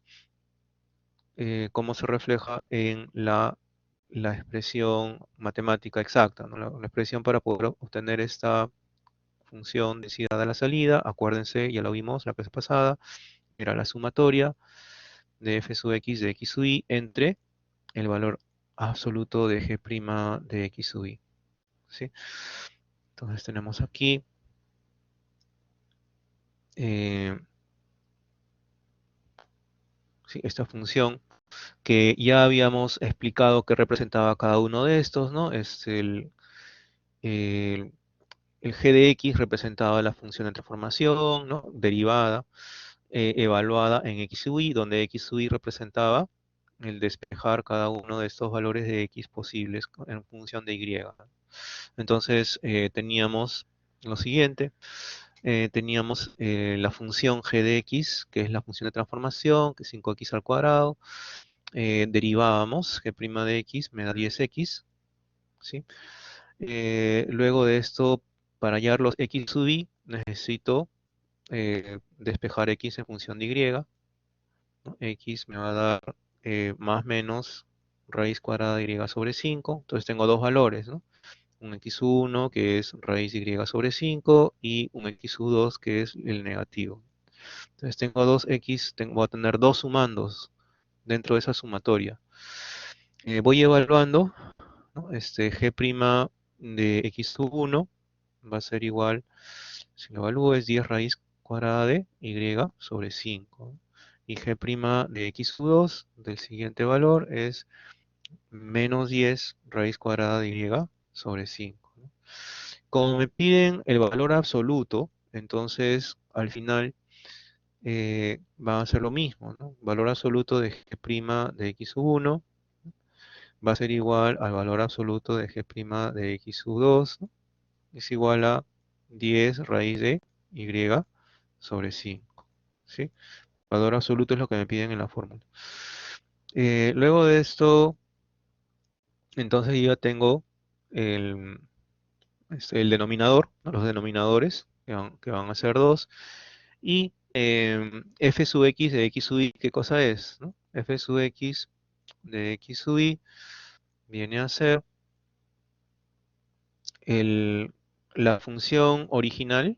S1: cómo se refleja en la expresión matemática exacta, ¿no? La expresión para poder obtener esta función decida de la salida. Acuérdense, ya lo vimos la clase pasada, era la sumatoria de f sub x de x sub y entre el valor absoluto de g' de x sub y, ¿sí? Entonces tenemos aquí eh, sí, esta función que ya habíamos explicado que representaba cada uno de estos, ¿no? El, el g de x representaba la función de transformación, ¿no? Derivada, evaluada en x sub y, donde x sub y representaba el despejar cada uno de estos valores de x posibles en función de y. Entonces teníamos lo siguiente, teníamos la función g de x, que es la función de transformación, que es 5x al cuadrado, derivábamos g' de x me da 10x, ¿sí? Luego de esto, para hallar los x sub y, necesito despejar x en función de y, ¿no? X me va a dar más menos raíz cuadrada de y sobre 5, entonces tengo dos valores, ¿no? Un x1 que es raíz y sobre 5 y un x2 que es el negativo. Entonces tengo dos x, voy a tener dos sumandos dentro de esa sumatoria. Voy evaluando, ¿no? G' de x1 va a ser igual, si lo evalúo es 10 raíz cuadrada de y sobre 5. Y G' de x2 del siguiente valor es menos 10 raíz cuadrada de y sobre 5. Como me piden el valor absoluto, entonces al final va a ser lo mismo, ¿no? Valor absoluto de g' de x1 va a ser igual al valor absoluto de g' de x2, ¿no? Es igual a 10 raíz de y sobre 5, ¿sí? Valor absoluto es lo que me piden en la fórmula. Luego de esto, entonces yo ya tengo el, el denominador, ¿no? Los denominadores, que van a ser 2. Y f sub x de x sub y, ¿qué cosa es? ¿No? F sub x de x sub y viene a ser el, la función original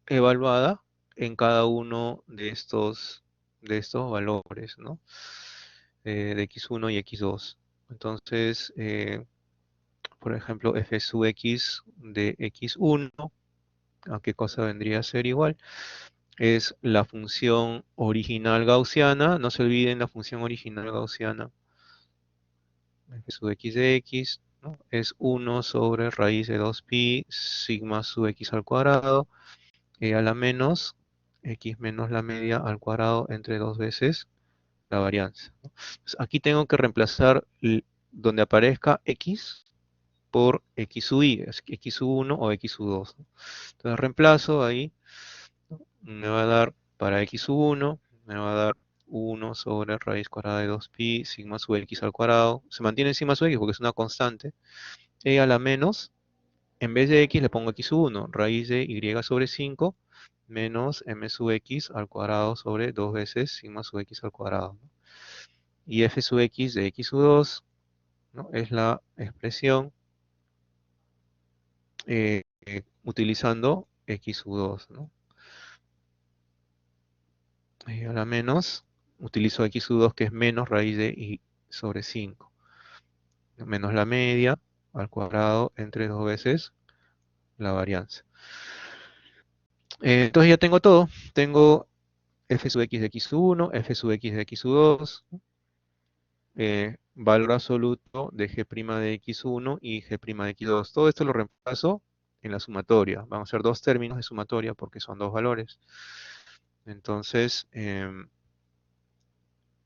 S1: evaluada en cada uno de estos valores, ¿no? De x1 y x2. Entonces, por ejemplo, f sub x de x1, ¿a qué cosa vendría a ser igual? Es la función original gaussiana. No se olviden la función original gaussiana. F sub x de x, ¿no? Es 1 sobre raíz de 2pi sigma sub x al cuadrado a la menos x menos la media al cuadrado entre dos veces la varianza, ¿no? Entonces, aquí tengo que reemplazar donde aparezca x por x sub y, es x sub 1 o x sub 2, ¿no? Entonces reemplazo ahí, ¿no? Me va a dar para x sub 1, me va a dar 1 sobre raíz cuadrada de 2pi sigma sub x al cuadrado. Se mantiene sigma sub x porque es una constante. A la menos, en vez de x le pongo x sub 1, raíz de y sobre 5 menos m sub x al cuadrado sobre 2 veces sigma sub x al cuadrado, ¿no? Y f sub x de x sub 2, ¿no? Es la expresión utilizando x sub 2, ¿no? A la menos, utilizo x sub 2 que es menos raíz de y sobre 5, menos la media al cuadrado entre dos veces la varianza. Entonces ya tengo todo. Tengo f sub x de x sub 1, f sub x de x sub 2, valor absoluto de g' de x1 y g' de x2. Todo esto lo reemplazo en la sumatoria. Vamos a hacer dos términos de sumatoria porque son dos valores. Entonces,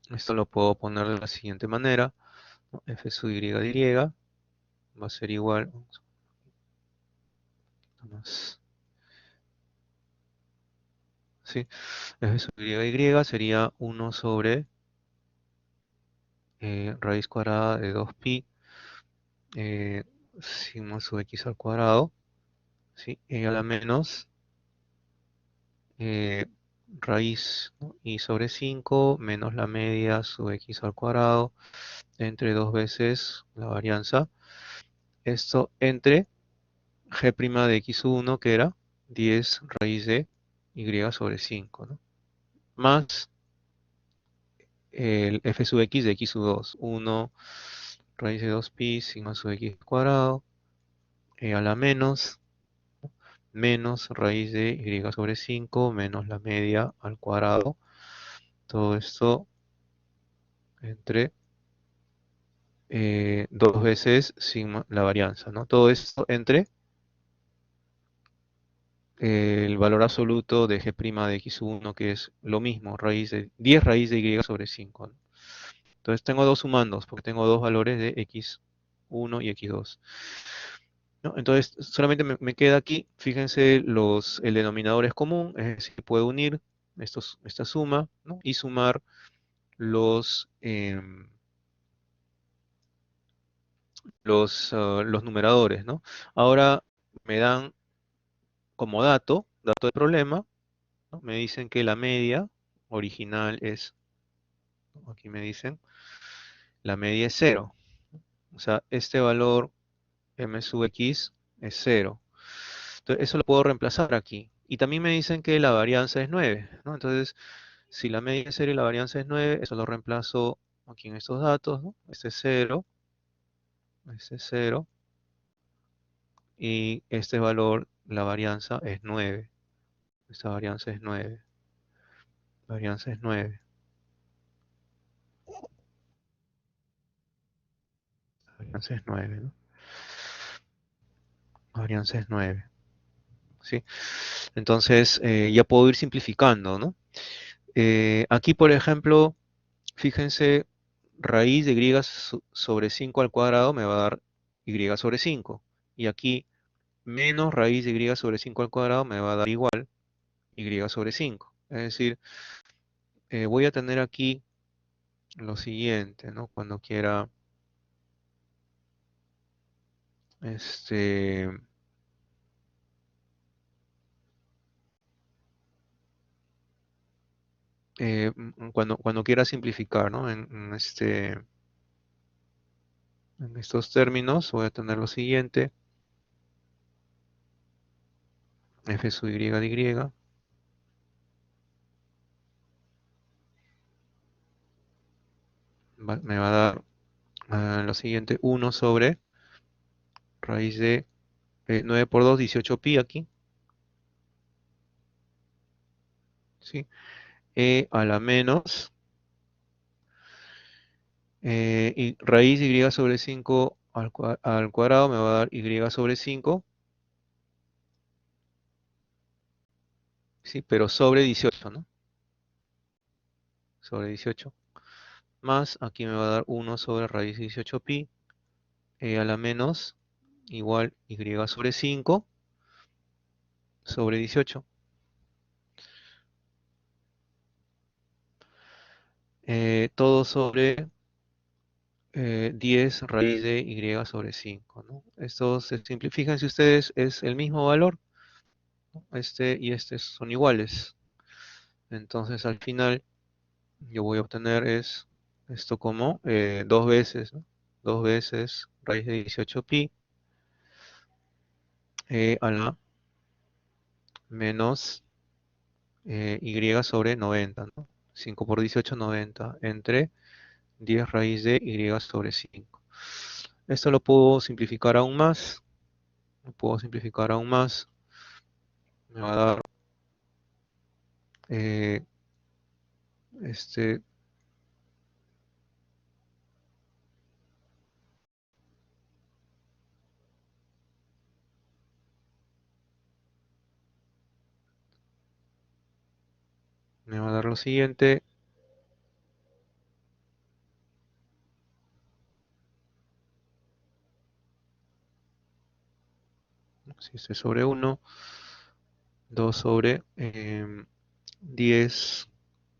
S1: esto lo puedo poner de la siguiente manera, ¿no? F sub y de y va a ser igual. menos, ¿sí? F sub y sería 1 sobre raíz cuadrada de 2pi eh, sigma sub x al cuadrado, ¿sí? Y a la menos eh, raíz, ¿no? Y sobre 5 menos la media sub x al cuadrado entre dos veces la varianza. Esto entre g' de x1 que era 10 raíz de y sobre 5, ¿no? Más el f sub x de x sub 2, 1 raíz de 2pi sigma sub x cuadrado, a la menos raíz de y sobre 5 menos la media al cuadrado. Todo esto entre dos veces sigma, la varianza, ¿no? Todo esto entre el valor absoluto de g' de x1, que es lo mismo, 10 raíz de y sobre 5, ¿no? Entonces tengo dos sumandos, porque tengo dos valores de x1 y x2. ¿No? Entonces solamente me queda aquí, fíjense, el denominador es común, es decir, puedo unir esta suma, ¿no? Y sumar los, los numeradores, ¿no? Ahora me dan como dato de problema, ¿no? Me dicen que la media original es, ¿no? Aquí me dicen, la media es 0. O sea, este valor m sub x es 0. Entonces, eso lo puedo reemplazar aquí. Y también me dicen que la varianza es 9, ¿no? Entonces, si la media es 0 y la varianza es 9, eso lo reemplazo aquí en estos datos, ¿no? Este es 0, y este valor, la varianza es 9. Esta varianza es 9. Varianza es 9. Varianza es 9, ¿no? Varianza es 9. ¿Sí? Entonces, ya puedo ir simplificando, ¿no? Aquí, por ejemplo, fíjense, raíz de y sobre 5 al cuadrado me va a dar y sobre 5. Y aquí, menos raíz de y sobre 5 al cuadrado me va a dar igual y sobre 5. Es decir, voy a tener aquí lo siguiente, ¿no? Cuando quiera, este, cuando quiera simplificar, ¿no? En estos términos voy a tener lo siguiente, f sub y de y me va a dar lo siguiente, 1 sobre raíz de 9 por 2, 18pi aquí, ¿sí? A la menos, y raíz de y sobre 5 al cuadrado me va a dar y sobre 5, ¿sí? Pero sobre 18, ¿no? Sobre 18. Más, aquí me va a dar 1 sobre raíz de 18pi, a la menos, igual y sobre 5 sobre 18. Todo sobre 10 raíz de y sobre 5, ¿no? Esto se simplifica, fíjense ustedes, es el mismo valor, ¿no? Este y este son iguales. Entonces al final yo voy a obtener es esto como dos veces, ¿no? Dos veces raíz de 18pi a la menos y sobre 90, ¿no? 5 por 18, 90, entre 10 raíz de y sobre 5. Esto lo puedo simplificar aún más. Lo puedo simplificar aún más. Me va a dar eh, este, me va a dar lo siguiente. Si esto es sobre 1, 2 sobre 10,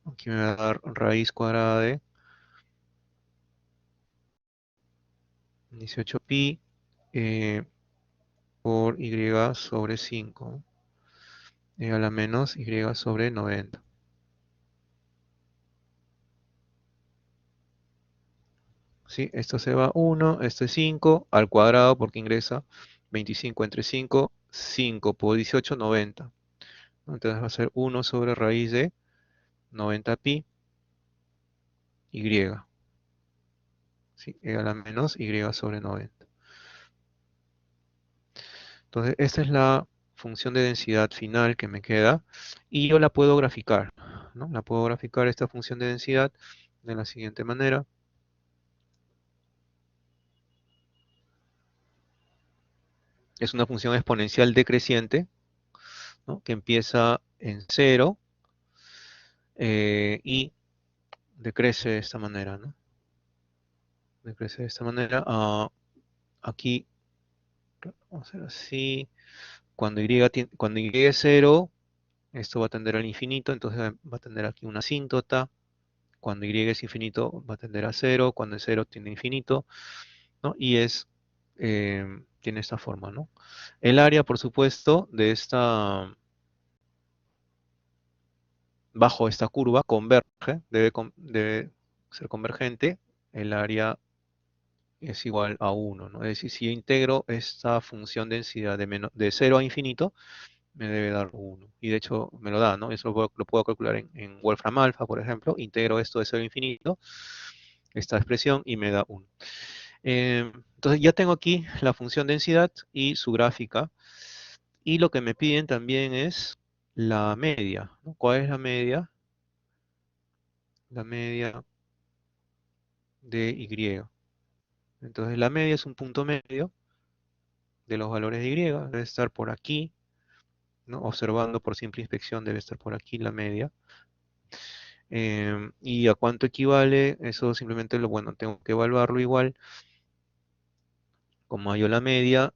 S1: aquí me va a dar raíz cuadrada de 18 pi por y sobre 5, a la menos y sobre 90. ¿Sí? Esto se va 1, esto es 5, al cuadrado porque ingresa 25 entre 5, 5 por 18, 90. Entonces va a ser 1 sobre raíz de 90 pi y, ¿sí? A la menos y sobre 90. Entonces esta es la función de densidad final que me queda y yo la puedo graficar, ¿no? La puedo graficar esta función de densidad de la siguiente manera. Es una función exponencial decreciente, ¿no? Que empieza en 0 y decrece de esta manera, ¿no? Decrece de esta manera. Aquí, vamos a hacer así. Cuando y es 0, esto va a tender al infinito, entonces va a tener aquí una asíntota. Cuando y es infinito, va a tender a 0. Cuando es 0, tiende a infinito, ¿no? Y tiene esta forma, ¿no? El área, por supuesto, bajo esta curva converge, debe ser convergente. El área es igual a 1, ¿no? Es decir, si yo integro esta función densidad de 0 a infinito, me debe dar 1. Y de hecho me lo da, ¿no? Eso lo puedo calcular en Wolfram Alpha, por ejemplo. Integro esto de 0 a infinito, esta expresión, y me da 1. Entonces ya tengo aquí la función densidad y su gráfica. Y lo que me piden también es la media, ¿no? ¿Cuál es la media? La media de Y. Entonces la media es un punto medio de los valores de Y. Debe estar por aquí, ¿no? Observando por simple inspección debe estar por aquí la media. ¿Y a cuánto equivale? Eso simplemente bueno, tengo que evaluarlo igual. Como hallo la media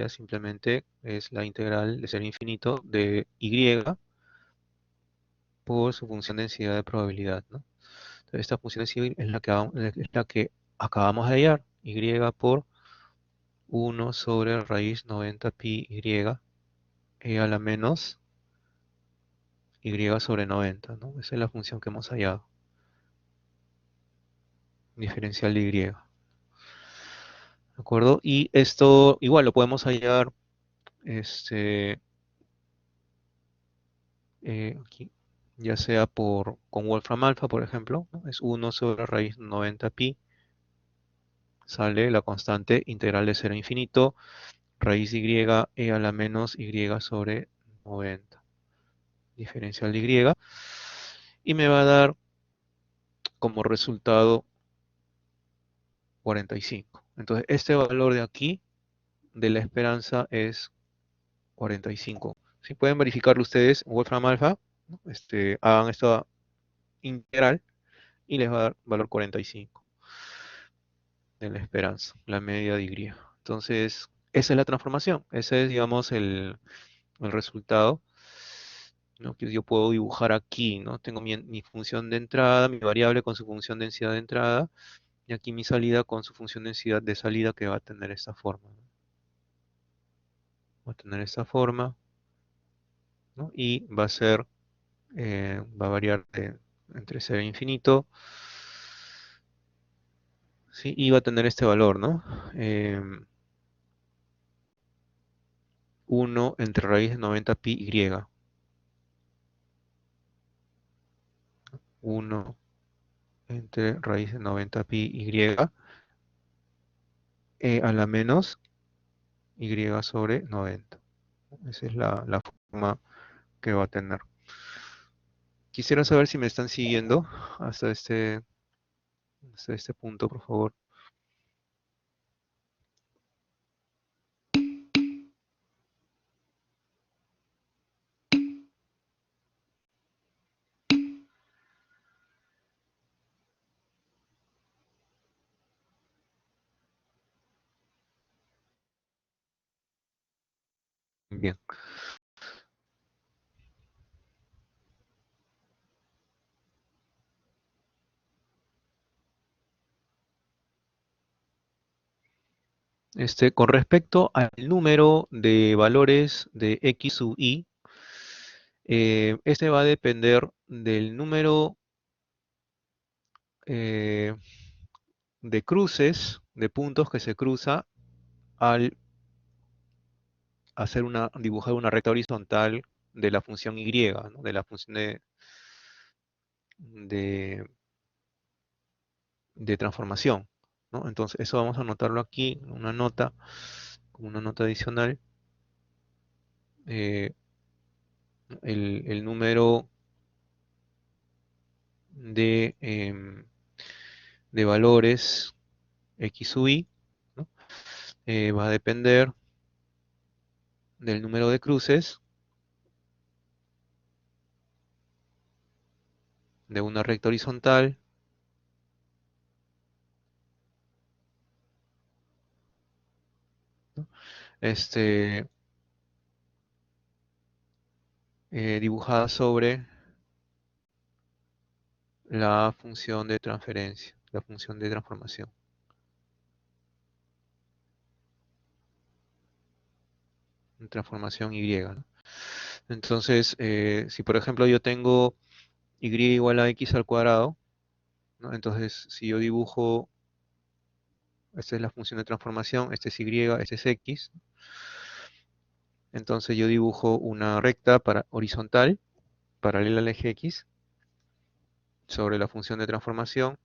S1: simplemente es la integral de ser infinito de Y por su función de densidad de probabilidad, ¿no? Entonces, esta función de densidad es la que acabamos de hallar, Y por 1 sobre raíz 90 pi Y, a la menos Y sobre 90, ¿no? Esa es la función que hemos hallado, diferencial de Y. ¿De acuerdo? Y esto igual lo podemos hallar este, aquí, ya sea con Wolfram Alpha, por ejemplo, ¿no? Es 1 sobre raíz 90 pi, sale la constante integral de 0 a infinito, raíz de Y, a la menos Y sobre 90, diferencial de y me va a dar como resultado 45. Entonces, este valor de aquí, de la esperanza, es 45. Si pueden verificarlo ustedes, Wolfram Alpha, ¿no? Hagan esta integral y les va a dar valor 45 de la esperanza, la media de Y. Entonces, esa es la transformación, ese es, digamos, el resultado, ¿no? Que yo puedo dibujar aquí, ¿no? Tengo mi función de entrada, mi variable con su función de densidad de entrada, y aquí mi salida con su función de densidad de salida que va a tener esta forma, ¿no? Va a tener esta forma, ¿no? Y va a variar entre 0 e infinito, ¿sí? Y va a tener este valor, ¿no? 1 entre raíz de 90 pi y. 1 entre raíz de 90 pi y, a la menos y sobre 90. Esa es la forma que va a tener. Quisiera saber si me están siguiendo hasta este punto, por favor. Bien. Con respecto al número de valores de X sub I, este va a depender del número eh, de cruces, de puntos que se cruza al dibujar una recta horizontal de la función Y, ¿no? De la función de, de transformación, ¿no? Entonces, eso vamos a anotarlo aquí, en una nota, como una nota adicional. eh, el número de valores X sub I, ¿no? Va a depender del número de cruces de una recta horizontal, ¿no? este, Dibujada sobre la función de transferencia, la función de transformación, transformación Y, ¿no? Entonces, si por ejemplo yo tengo Y igual a X al cuadrado, ¿no? Entonces, si yo dibujo, esta es la función de transformación, este es Y, este es X, entonces yo dibujo una recta horizontal, paralela al eje X, sobre la función de transformación,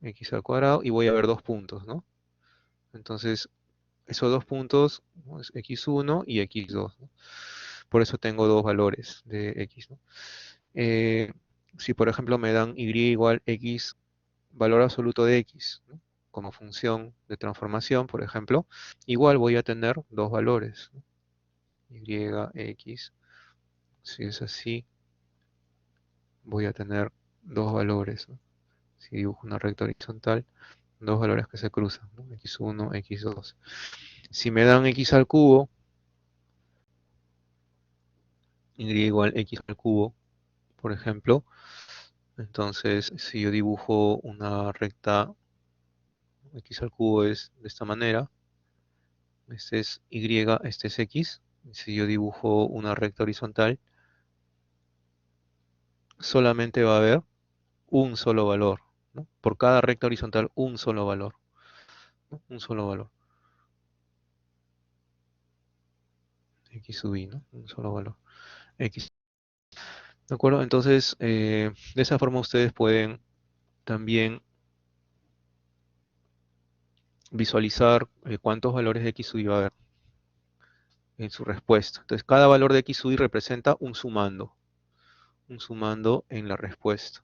S1: X al cuadrado, y voy a ver dos puntos, ¿no? Entonces, esos dos puntos, ¿no? Es X1 y X2, ¿no? Por eso tengo dos valores de X, ¿no? Eh, si por ejemplo me dan Y igual X, valor absoluto de X, ¿no? Como función de transformación, por ejemplo, igual voy a tener dos valores, ¿no? Y, X, si es así, voy a tener dos valores, ¿no? Si dibujo una recta horizontal, dos valores que se cruzan, ¿no? X1, X2. Si me dan X al cubo, Y igual X al cubo, por ejemplo, entonces si yo dibujo una recta, X al cubo es de esta manera, este es Y, este es X. Si yo dibujo una recta horizontal, solamente va a haber un solo valor, ¿no? Por cada recta horizontal, un solo valor, ¿no? Un solo valor. X sub I, ¿no? Un solo valor. X. ¿De acuerdo? Entonces, de esa forma ustedes pueden también visualizar cuántos valores de X sub I va a haber en su respuesta. Entonces, cada valor de X sub I representa un sumando en la respuesta.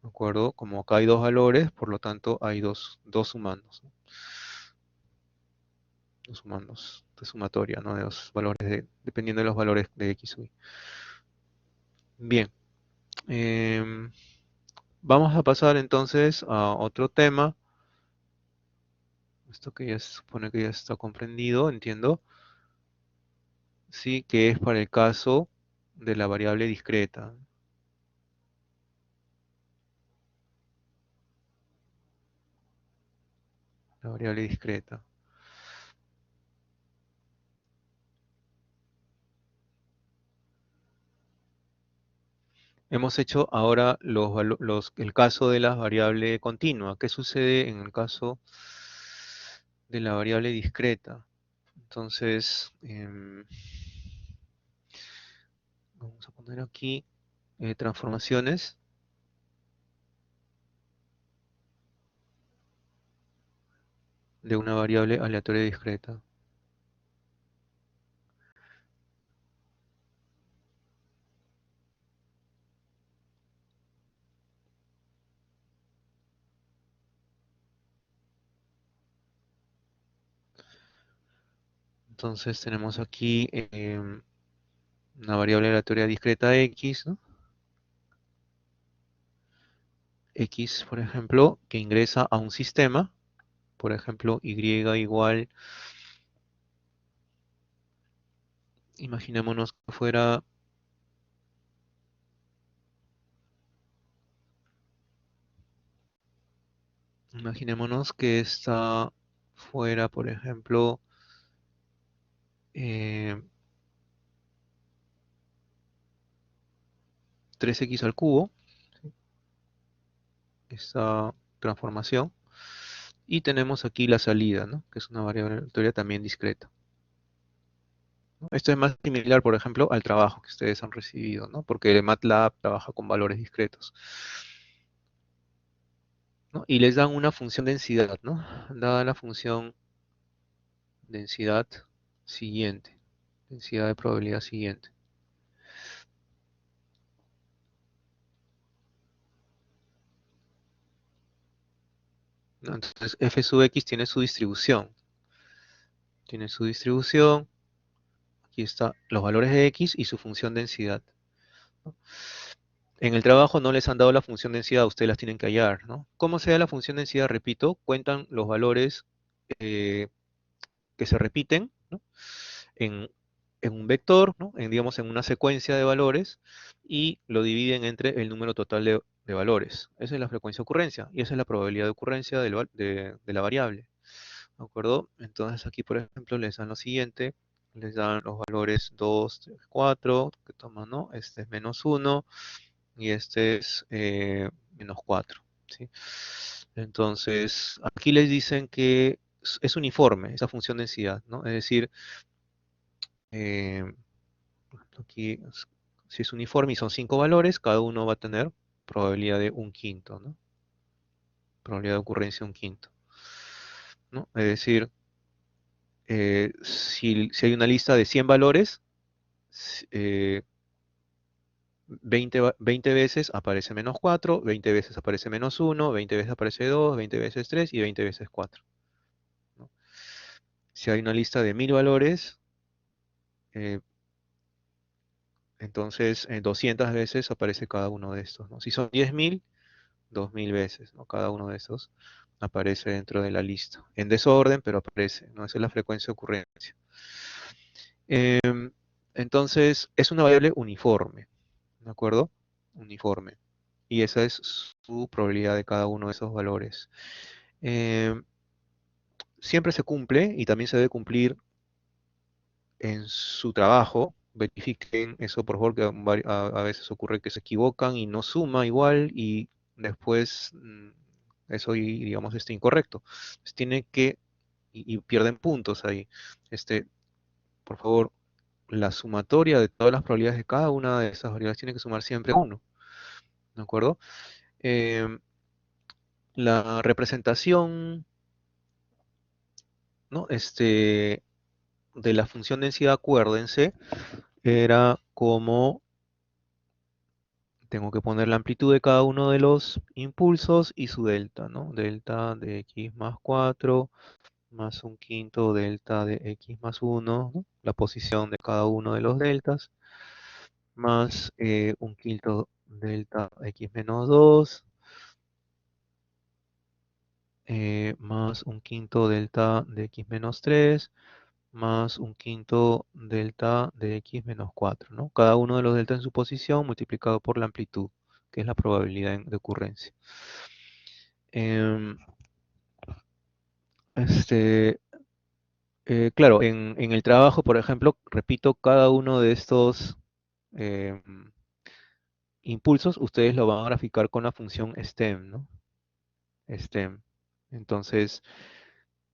S1: ¿De acuerdo? Como acá hay dos valores, por lo tanto hay dos sumandos, ¿no? Dos sumandos de sumatoria, ¿no? De los valores dependiendo de los valores de X sub I. Bien. em, Vamos a pasar entonces a otro tema. Esto que ya se supone que ya está comprendido, entiendo. Sí, que es para el caso de la variable discreta. La variable discreta. Hemos hecho ahora el caso de la variable continua. ¿Qué sucede en el caso de la variable discreta? Entonces, vamos a poner aquí transformaciones de una variable aleatoria discreta. Entonces tenemos aquí una variable aleatoria discreta X, ¿no? X, por ejemplo, que ingresa a un sistema, por ejemplo, Y igual Imaginémonos que fuera, imaginémonos que esta fuera, por ejemplo, eh, 3x al cubo, esta transformación, y tenemos aquí la salida, ¿no? Que es una variable aleatoria también discreta, ¿no? Esto es más similar, por ejemplo, al trabajo que ustedes han recibido, ¿no? Porque MATLAB trabaja con valores discretos, ¿no? Y les dan una función densidad, ¿no? Dada la función densidad siguiente, densidad de probabilidad siguiente, ¿no? Entonces, f sub x tiene su distribución, aquí está los valores de x y su función densidad, ¿no? En el trabajo no les han dado la función densidad, ustedes las tienen que hallar, ¿no? ¿Cómo se da la función densidad? Repito, cuentan los valores eh, que se repiten, ¿no? en, en un vector, ¿no? Digamos, en una secuencia de valores, y lo dividen entre el número total de valores. Esa es la frecuencia de ocurrencia, y esa es la probabilidad de ocurrencia de la variable, ¿de acuerdo? Entonces aquí, por ejemplo, les dan lo siguiente, les dan los valores 2, 3, 4, que toman, ¿no? Este es -1 y este es -4, ¿sí? Entonces, aquí les dicen que es uniforme esa función densidad, ¿no? Es decir, eh, aquí, si es uniforme y son 5 valores, cada uno va a tener probabilidad de un quinto, ¿no? Probabilidad de ocurrencia un quinto, ¿no? Es decir, si hay una lista de 100 valores, 20 veces aparece -4, 20 veces aparece -1, 20 veces aparece 2, 20 veces 3 y 20 veces 4, ¿no? Si hay una lista de 1000 valores, eh, entonces 200 veces aparece cada uno de estos, ¿no? Si son 10.000, 2000 veces, ¿no? Cada uno de esos aparece dentro de la lista. En desorden, pero aparece, ¿no? Esa es la frecuencia de ocurrencia. Entonces, es una variable uniforme, ¿de acuerdo? Uniforme. Y esa es su probabilidad de cada uno de esos valores. Em, Siempre se cumple y también se debe cumplir en su trabajo. Verifiquen eso, por favor, que a veces ocurre que se equivocan y no suma igual y después eso, digamos, está incorrecto. Entonces, tiene que, y pierden puntos ahí. Este, por favor, la sumatoria de todas las probabilidades de cada una de esas variables tiene que sumar siempre uno, ¿de acuerdo? Em, la representación, ¿no? De la función densidad, acuérdense, era como tengo que poner la amplitud de cada uno de los impulsos y su delta, ¿no? Delta de x más 4 más un quinto delta de x más 1, ¿no? La posición de cada uno de los deltas, más un quinto delta x menos 2, más un quinto delta de x menos 3, más un quinto delta de x menos 4, ¿no? Cada uno de los deltas en su posición multiplicado por la amplitud, que es la probabilidad de ocurrencia. Em, este, claro, en el trabajo, por ejemplo, repito, cada uno de estos em, impulsos, ustedes lo van a graficar con la función stem, ¿no? Stem. Entonces,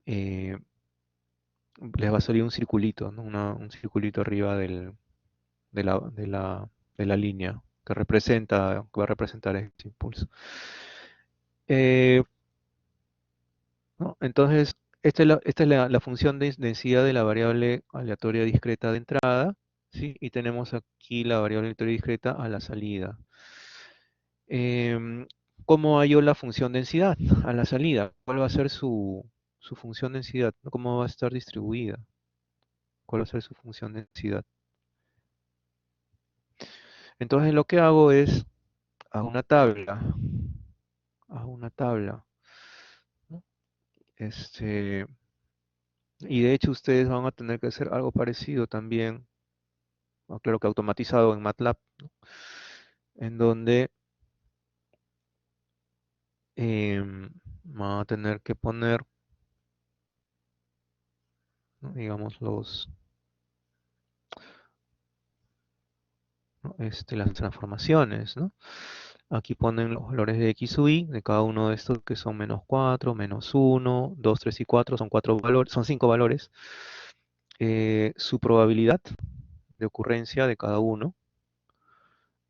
S1: eh, les va a salir un circulito, ¿no? Un circulito arriba de la, de la, de la línea que va a representar este impulso. Eh, ¿No? Entonces, esta es la función de densidad de la variable aleatoria discreta de entrada, ¿sí? Y tenemos aquí la variable aleatoria discreta a la salida. Em, ¿Cómo hallo la función densidad a la salida? ¿Cuál va a ser su función densidad? ¿Cómo va a estar distribuida? ¿Cuál va a ser su función densidad? Entonces lo que hago es, hago una tabla, hago una tabla, ¿no? Y de hecho ustedes van a tener que hacer algo parecido también claro que automatizado en MATLAB, ¿no? En donde va a tener que poner, ¿no? Digamos, ¿no? Las transformaciones, ¿no? Aquí ponen los valores de x sub y de cada uno de estos que son -4, -1, 2, 3 y 4, son cuatro valores, son cinco valores. Su probabilidad de ocurrencia de cada uno,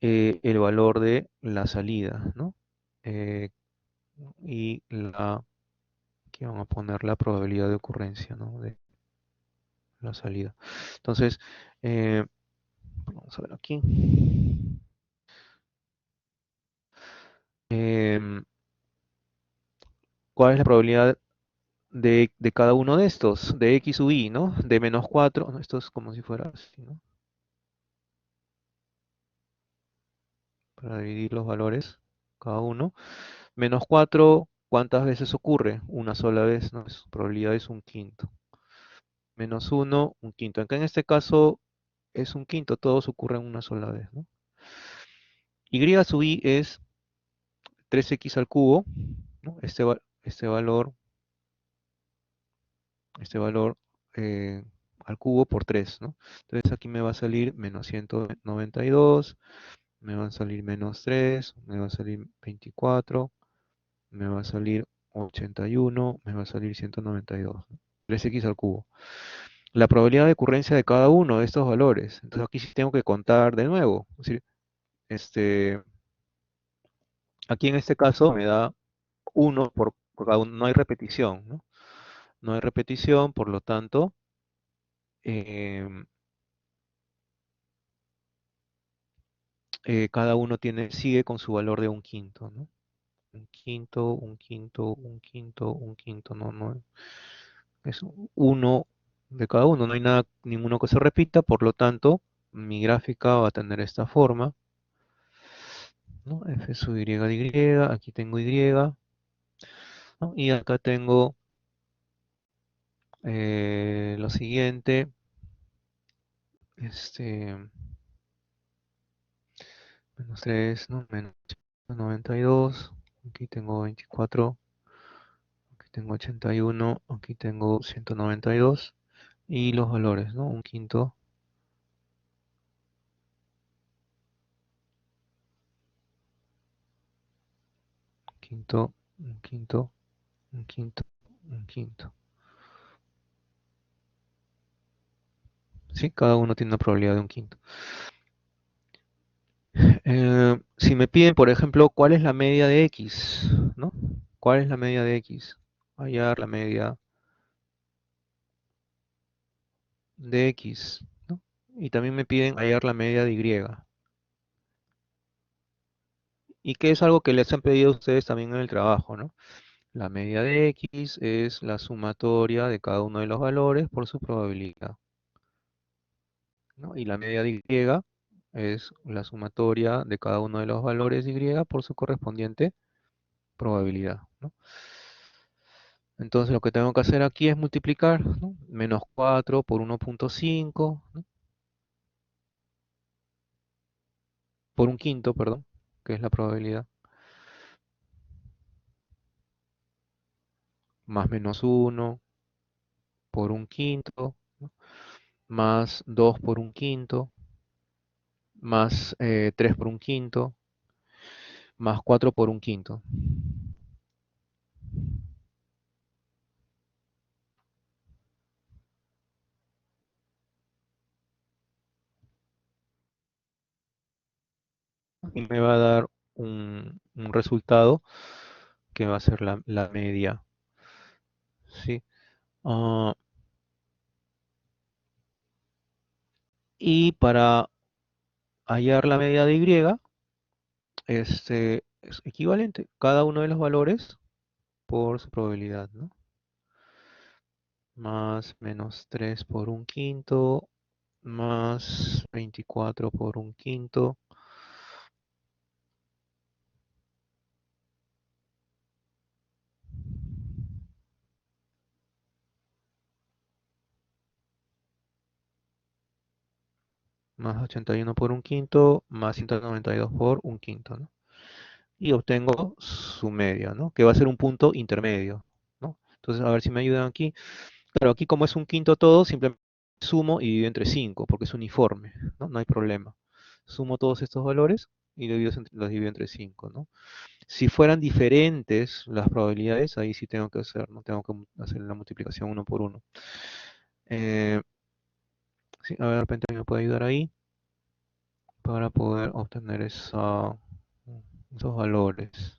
S1: el valor de la salida, ¿no? Eh, y aquí vamos a poner la probabilidad de ocurrencia, ¿no? De la salida. Entonces, eh, vamos a ver aquí. Em, ¿Cuál es la probabilidad de cada uno de estos? De x sub i, ¿no? De -4, ¿no? Esto es como si fuera así, ¿no? Para dividir los valores, cada uno. -4, ¿cuántas veces ocurre? Una sola vez, ¿no? Su probabilidad es un quinto. -1, un quinto. Acá en este caso es un quinto, todos ocurren una sola vez, ¿no? Y sub i es 3x al cubo, ¿no? Este valor eh, al cubo por 3, ¿no? Entonces aquí me va a salir -192, me va a salir -3, me va a salir 24, me va a salir 81, me va a salir 192, ¿no? 3x al cubo. La probabilidad de ocurrencia de cada uno de estos valores. Entonces aquí sí tengo que contar de nuevo. Es decir, este, aquí en este caso me da uno por cada uno, no hay repetición, ¿no? No hay repetición, por lo tanto, em, cada uno sigue con su valor de un quinto, ¿no? Un quinto, un quinto, un quinto, un quinto, no, es uno de cada uno, no hay nada, ninguno que se repita, por lo tanto, mi gráfica va a tener esta forma, ¿no? F sub y de Y, aquí tengo Y, ¿no? Y acá tengo lo siguiente, este, -3, ¿no? -92, aquí tengo 24, aquí tengo 81, aquí tengo 192, y los valores, ¿no? Un quinto, quinto, un quinto, un quinto, un quinto. ¿Sí? Cada uno tiene una probabilidad de un quinto. Si me piden, por ejemplo, ¿cuál es la media de x? ¿No? ¿Cuál es la media de x? Hallar la media de x, ¿no? Y también me piden hallar la media de y. Y que es algo que les han pedido a ustedes también en el trabajo, ¿no? La media de x es la sumatoria de cada uno de los valores por su probabilidad, ¿no? Y la media de y es la sumatoria de cada uno de los valores de y por su correspondiente probabilidad, ¿no? Entonces lo que tengo que hacer aquí es multiplicar, ¿no? -4 por 1,5, ¿no? Por un quinto, perdón, que es la probabilidad, más -1 por un quinto, ¿no? Más 2 por un quinto, más 3 por un quinto, más 4 por un quinto. Y me va a dar un resultado que va a ser la media, ¿sí? Ah, y para hallar la media de y, es equivalente cada uno de los valores por su probabilidad, ¿no? Más -3 por un quinto, más 24 por un quinto, más 81 por un quinto, más 192 por un quinto, ¿no? Y obtengo su media, ¿no? Que va a ser un punto intermedio, ¿no? Entonces, a ver si me ayudan aquí. Claro, aquí como es un quinto todo, simplemente sumo y divido entre 5, porque es uniforme, ¿no? No hay problema. Sumo todos estos valores y los divido entre 5, ¿no? Si fueran diferentes las probabilidades, ahí sí tengo que hacer, ¿no? Tengo que hacer la multiplicación uno por uno. Eh, sí, a ver, de repente me puede ayudar ahí para poder obtener esos valores.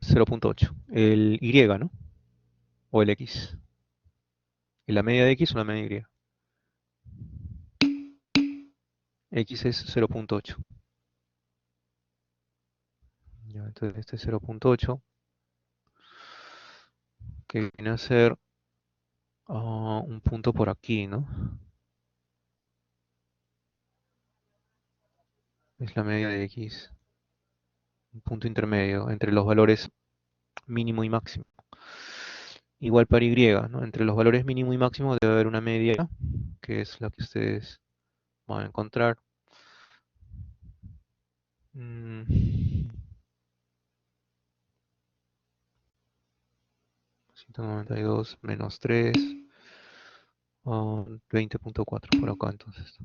S1: 0.8. El Y, ¿no? O el X. ¿Y la media de X o la media de Y? X es 0.8. Ya, entonces este 0.8, que viene a ser un punto por aquí, ¿no? Es la media de X. Un punto intermedio entre los valores mínimo y máximo. Igual para Y, ¿no? Entre los valores mínimo y máximo debe haber una media, que es la que ustedes van a encontrar. Mm, 192 menos 3, 20.4 por acá entonces.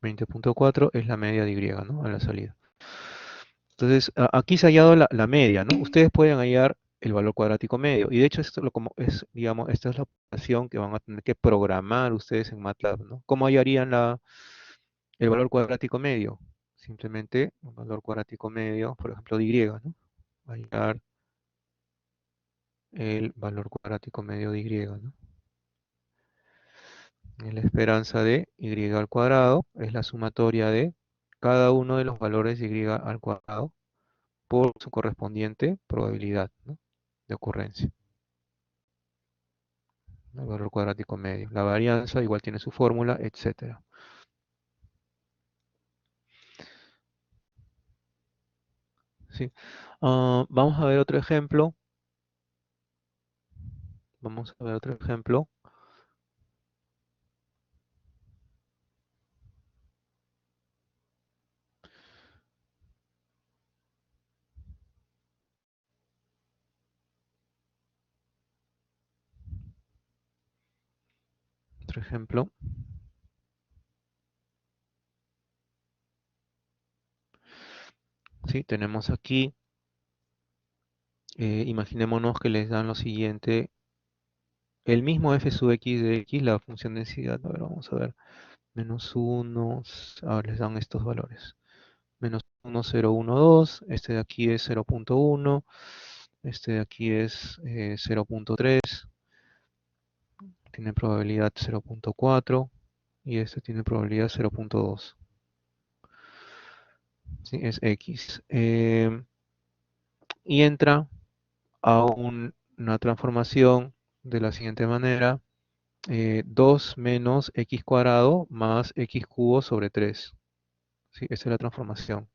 S1: 20.4 es la media de Y, ¿no? A la salida. Entonces, aquí se ha hallado la media, ¿no? Ustedes pueden hallar el valor cuadrático medio. Y de hecho, esto como es, digamos, esta es la operación que van a tener que programar ustedes en MATLAB, ¿no? ¿Cómo hallarían el valor cuadrático medio? Simplemente un valor cuadrático medio, por ejemplo, de Y, ¿no? Hallar el valor cuadrático medio de Y, ¿no? Y la esperanza de Y al cuadrado es la sumatoria de cada uno de los valores de Y al cuadrado por su correspondiente probabilidad, ¿no? De ocurrencia. El valor cuadrático medio. La varianza igual tiene su fórmula, etcétera. ¿Sí? Vamos a ver otro ejemplo. Vamos a ver otro ejemplo. Otro ejemplo. Sí, tenemos aquí, imaginémonos que les dan lo siguiente, el mismo f sub x de x, la función densidad. A ver, vamos a ver. Menos 1, ahora les dan estos valores. Menos 1, 0, 1, 2. Este de aquí es 0.1. Este de aquí es 0.3. Tiene probabilidad 0.4. Y este tiene probabilidad 0.2. ¿Sí? Es x. Y entra a una transformación de la siguiente manera. 2 menos x cuadrado más x cubo sobre 3. ¿Sí? Esa es la transformación.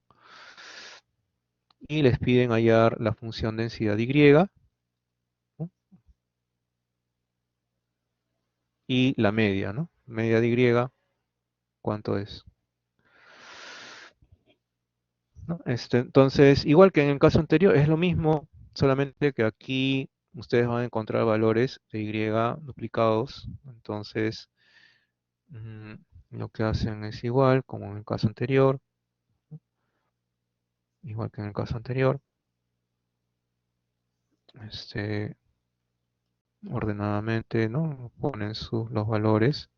S1: Y les piden hallar la función densidad y, ¿no? Y la media, ¿no? Media de y, ¿cuánto es? ¿No? Entonces, igual que en el caso anterior, es lo mismo, solamente que aquí ustedes van a encontrar valores de y duplicados. Entonces, mm, lo que hacen es igual, como en el caso anterior, igual que en el caso anterior. Este, ordenadamente, ¿no? Ponen los valores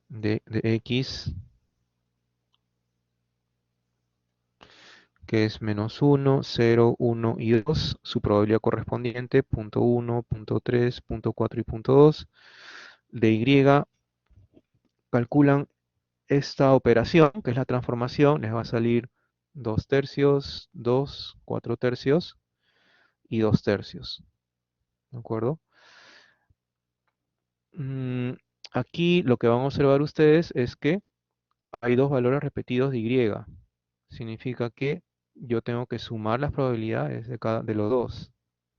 S1: de x, que es menos 1, 0, 1 y 2, su probabilidad correspondiente, punto 1, punto 3, punto 4 y punto 2, de y calculan esta operación, que es la transformación, les va a salir 2 tercios, 2, 4 tercios y 2 tercios. ¿De acuerdo? Mm, Aquí lo que van a observar ustedes es que hay dos valores repetidos de y. Significa que yo tengo que sumar las probabilidades de los dos,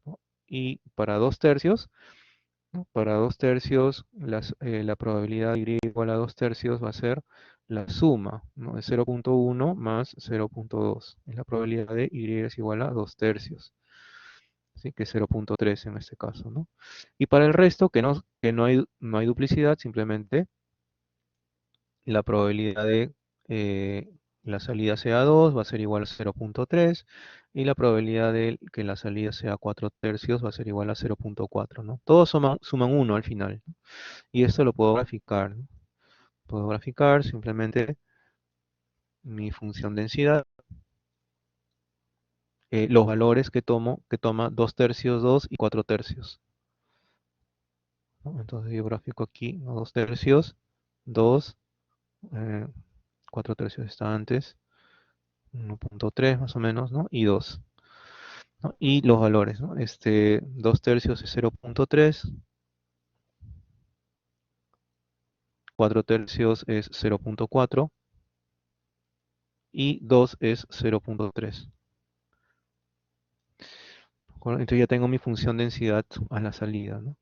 S1: ¿no? Y para 2 tercios, ¿no? Para 2 tercios, la probabilidad de y igual a 2 tercios va a ser la suma, ¿no? De 0,1 más 0,2. Es la probabilidad de y es igual a 2 tercios. ¿Sí? Que es 0,3 en este caso, ¿no? Y para el resto, que no hay duplicidad, simplemente la probabilidad de eh, la salida sea 2 va a ser igual a 0,3 y la probabilidad de que la salida sea 4 tercios va a ser igual a 0,4, ¿no? Todos suman 1 al final. Y esto lo puedo graficar, ¿no? Puedo graficar simplemente mi función densidad, los valores que toma 2 tercios, 2 y 4 tercios, ¿no? Entonces yo grafico aquí, ¿no? 2 tercios, 2, eh, 4 tercios está antes, 1,3 más o menos, ¿no? Y 2. ¿No? Y los valores, ¿no? 2 tercios es 0,3, 4 tercios es 0,4 y 2 es 0,3. Entonces ya tengo mi función densidad a la salida, ¿no?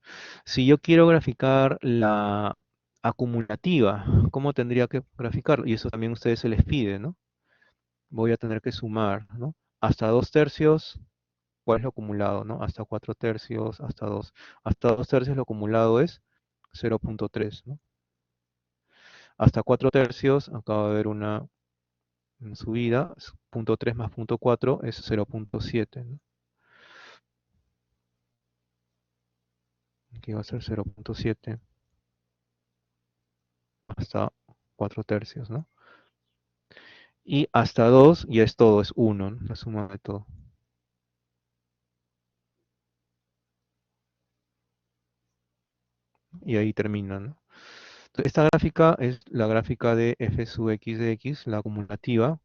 S1: Si yo quiero graficar la acumulativa, ¿cómo tendría que graficarlo? Y eso también a ustedes se les pide, ¿no? Voy a tener que sumar, ¿no? Hasta 2 tercios, ¿cuál es lo acumulado, no? Hasta 4 tercios, hasta 2. Hasta 2 tercios lo acumulado es 0,3, ¿no? Hasta 4 tercios, acaba de haber una subida, 0,3 más 0,4 es 0,7, ¿no? Aquí va a ser 0,7 hasta 4 tercios, ¿no? Y hasta 2 ya es todo, es 1, ¿no? La suma de todo. Y ahí termina, ¿no? Entonces, esta gráfica es la gráfica de f sub x de x, la acumulativa,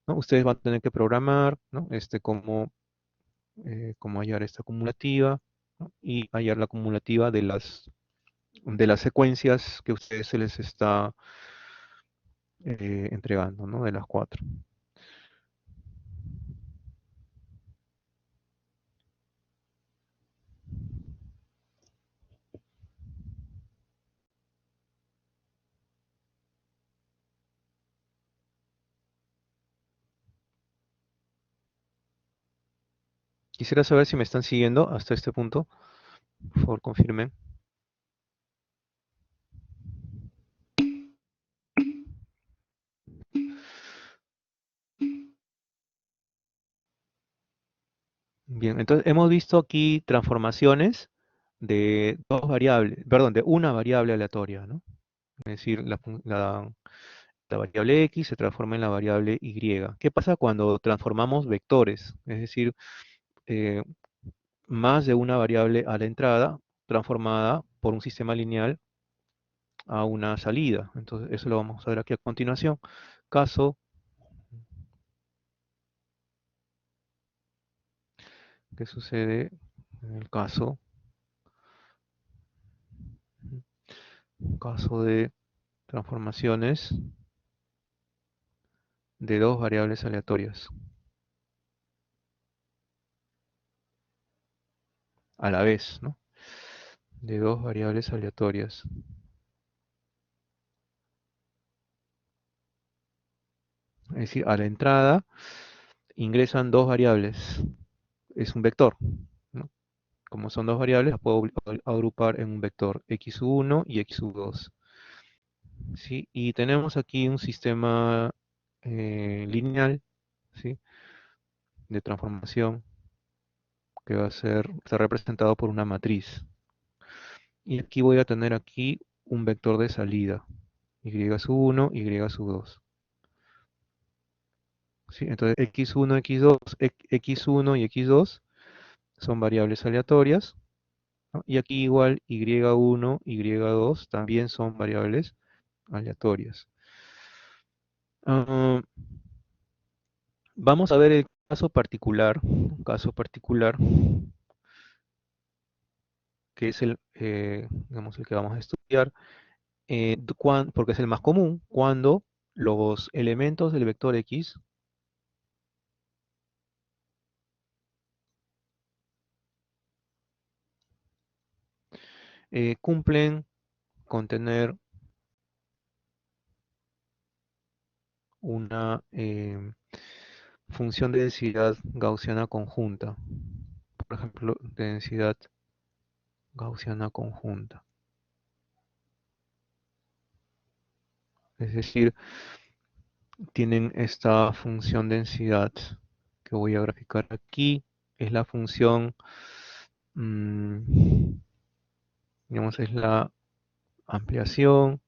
S1: ¿no? Ustedes van a tener que programar, ¿no? Cómo hallar esta acumulativa, ¿no? Y hallar la acumulativa de las secuencias que a ustedes se les está entregando, ¿no? De las cuatro. Quisiera saber si me están siguiendo hasta este punto. Por favor, confirmen. Bien, entonces hemos visto aquí transformaciones de dos variables, perdón, de una variable aleatoria, ¿no? Es decir, la variable x se transforma en la variable y. ¿Qué pasa cuando transformamos vectores? Es decir, eh, más de una variable a la entrada transformada por un sistema lineal a una salida. Entonces, eso lo vamos a ver aquí a continuación. Caso, ¿qué sucede en el caso de transformaciones de dos variables aleatorias a la vez, ¿no? De dos variables aleatorias. Es decir, a la entrada ingresan dos variables. Es un vector, ¿no? Como son dos variables, las puedo agrupar en un vector x1 y x2. ¿Sí? Y tenemos aquí un sistema lineal, ¿sí? De transformación que va a estar representado por una matriz. Y aquí voy a tener aquí un vector de salida, y1, y2. ¿Sí? Entonces x1, x2, x1 y x2 son variables aleatorias, ¿no? Y aquí igual y1, y2 también son variables aleatorias. Ah, vamos a ver el caso particular, un caso particular que es digamos, el que vamos a estudiar, porque es el más común, cuando los elementos del vector X cumplen con tener una función de densidad gaussiana conjunta. Por ejemplo, de densidad gaussiana conjunta. Es decir, tienen esta función densidad que voy a graficar aquí. Es la función, digamos, es la ampliación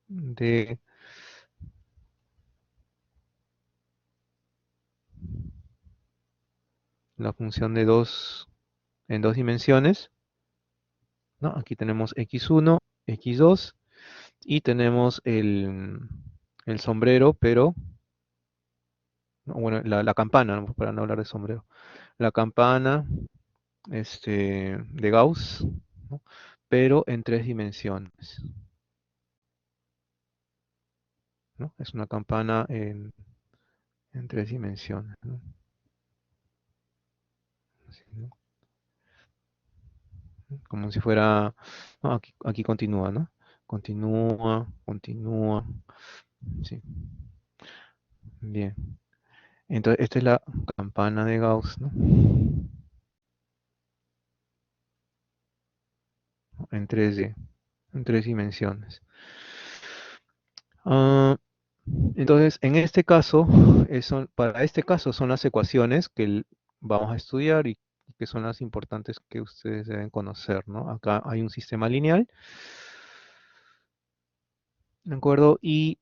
S1: de la función de en dos dimensiones, ¿no? Aquí tenemos x1, x2 y tenemos el sombrero, pero, no, bueno, la campana, ¿no? Para no hablar de sombrero. La campana de Gauss, ¿no? Pero en tres dimensiones, ¿no? Es una campana en tres dimensiones, ¿no? Así, ¿no? Como si fuera, no, aquí continúa, ¿no? Continúa, continúa, sí, bien. Entonces, esta es la campana de Gauss, ¿no? En 3D, en tres dimensiones. Ah, entonces, en este caso, para este caso son las ecuaciones que vamos a estudiar y que son las importantes que ustedes deben conocer, ¿no? Acá hay un sistema lineal, ¿de acuerdo? Y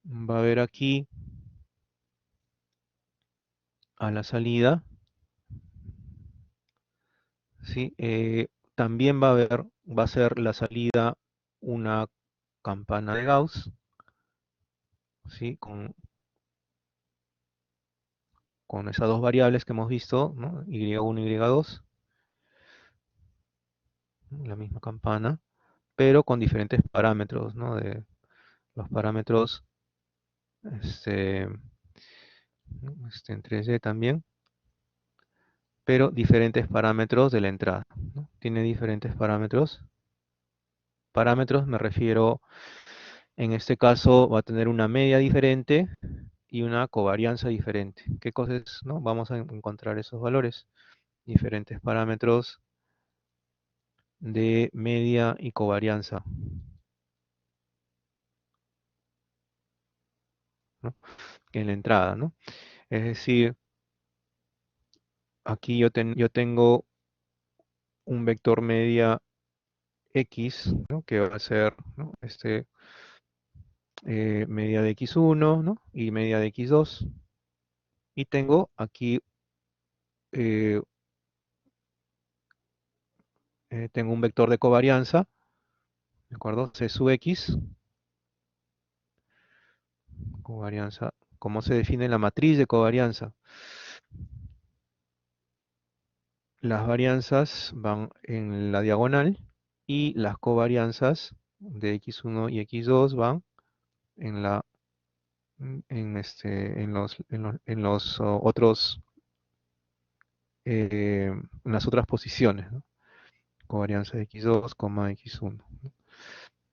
S1: va a haber aquí a la salida, ¿sí? También va a ser la salida una campana de Gauss, ¿sí? Con esas dos variables que hemos visto, ¿no? Y1 y y2, ¿no? La misma campana, pero con diferentes parámetros, ¿no? De los parámetros este, en 3D también, pero diferentes parámetros de la entrada, ¿no? Tiene diferentes parámetros. Parámetros me refiero, en este caso va a tener una media diferente y una covarianza diferente. ¿Qué cosas, no? Vamos a encontrar esos valores. Diferentes parámetros de media y covarianza, ¿no? En la entrada, ¿no? Es decir, aquí yo tengo un vector media X, ¿no? Que va a ser, ¿no? Media de X1, ¿no? Y media de X2. Y tengo aquí, eh, tengo un vector de covarianza, ¿de acuerdo? C sub X, covarianza. ¿Cómo se define la matriz de covarianza? Las varianzas van en la diagonal y las covarianzas de X1 y X2 van en otros, en las otras posiciones, ¿no? Covarianza de x2, x1, ¿no?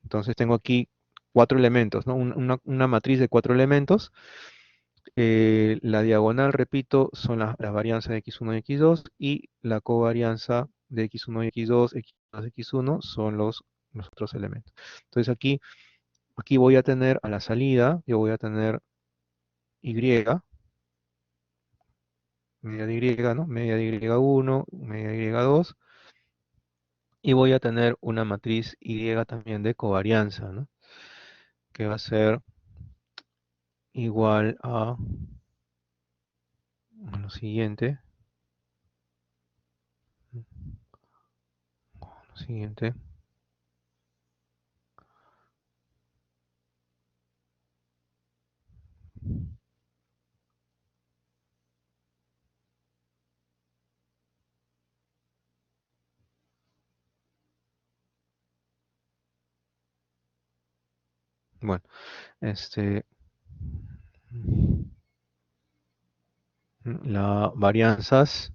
S1: Entonces tengo aquí cuatro elementos, ¿no? Una matriz de cuatro elementos. La diagonal, repito, son las varianzas de x1 y x2 y la covarianza de x1 y x2, x2, x1 son los otros elementos. Entonces aquí voy a tener a la salida, yo voy a tener y, media de y, ¿no? Media de y1, media de y2, y voy a tener una matriz y también de covarianza, ¿no? Que va a ser igual a lo siguiente, lo siguiente. Bueno, este, la varianzas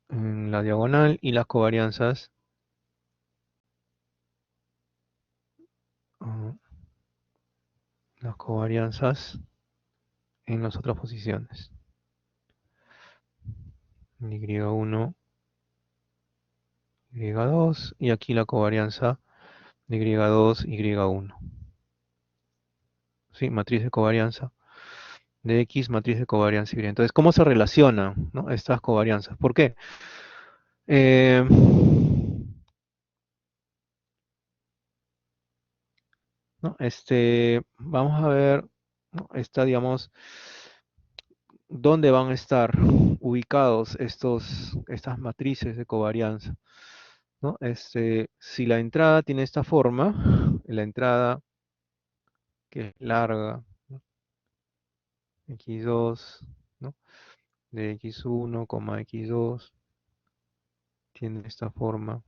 S1: en la diagonal y las covarianzas, ah, las covarianzas en las otras posiciones. Y1, Y2, y aquí la covarianza de Y2, Y1. ¿Sí? Matriz de covarianza de X, matriz de covarianza Y. Entonces, ¿cómo se relacionan, ¿no?, estas covarianzas? ¿Por qué? Eh, ¿No? Vamos a ver, ¿no?, digamos, dónde van a estar ubicados estas matrices de covarianza, ¿no? Si la entrada tiene esta forma, la entrada que es larga, ¿no?, x2, ¿no?, de x1, x2, tiene esta forma.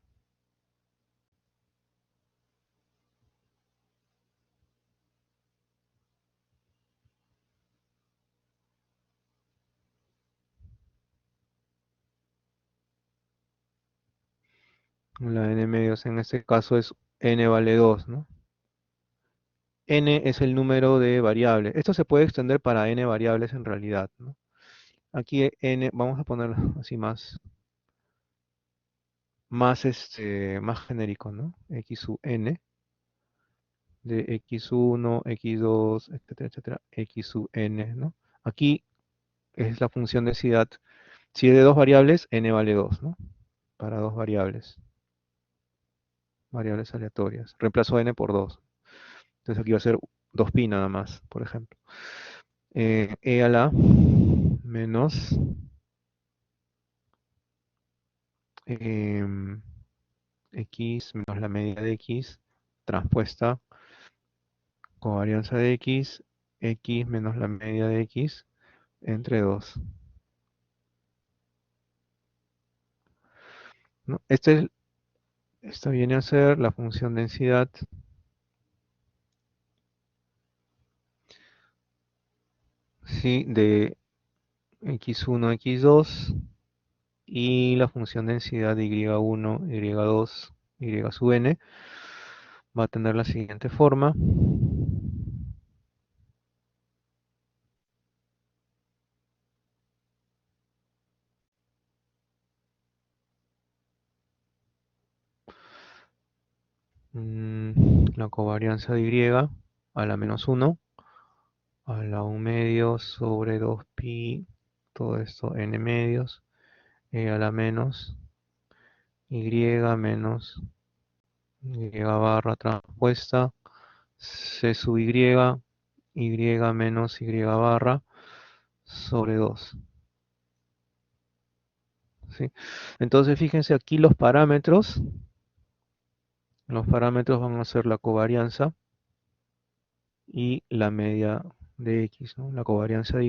S1: La n medios en este caso es n vale 2, ¿no? N es el número de variables. Esto se puede extender para n variables en realidad, ¿no? Aquí n, vamos a ponerlo así más genérico, ¿no? X sub n, de x1, x2, etcétera, etcétera, x sub n, ¿no? Aquí es la función de densidad. Si es de dos variables, n vale 2, ¿no? Para dos variables aleatorias. Reemplazo n por 2. Entonces aquí va a ser 2pi nada más, por ejemplo. E a la menos em, x menos la media de x transpuesta covarianza de x menos la media de x entre 2, ¿no? Esta viene a ser la función densidad ¿sí?, de x1, x2, y la función densidad de y1, y2, y sub n va a tener la siguiente forma. La covarianza de y a la menos 1 a la 1 medio sobre 2pi, todo esto n medios, a la menos y menos y barra transpuesta c sub y menos y barra sobre 2, ¿sí? Entonces fíjense aquí los parámetros van a ser la covarianza y la media de x, ¿no? La covarianza de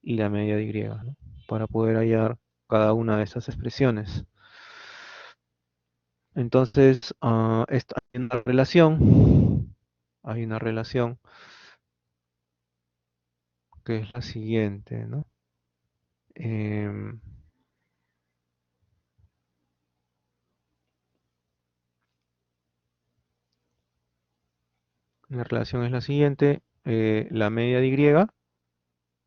S1: y la media de ¿no?, para poder hallar cada una de estas expresiones. Entonces, hay una relación que es la siguiente, ¿no? Em, la relación es la siguiente, la media de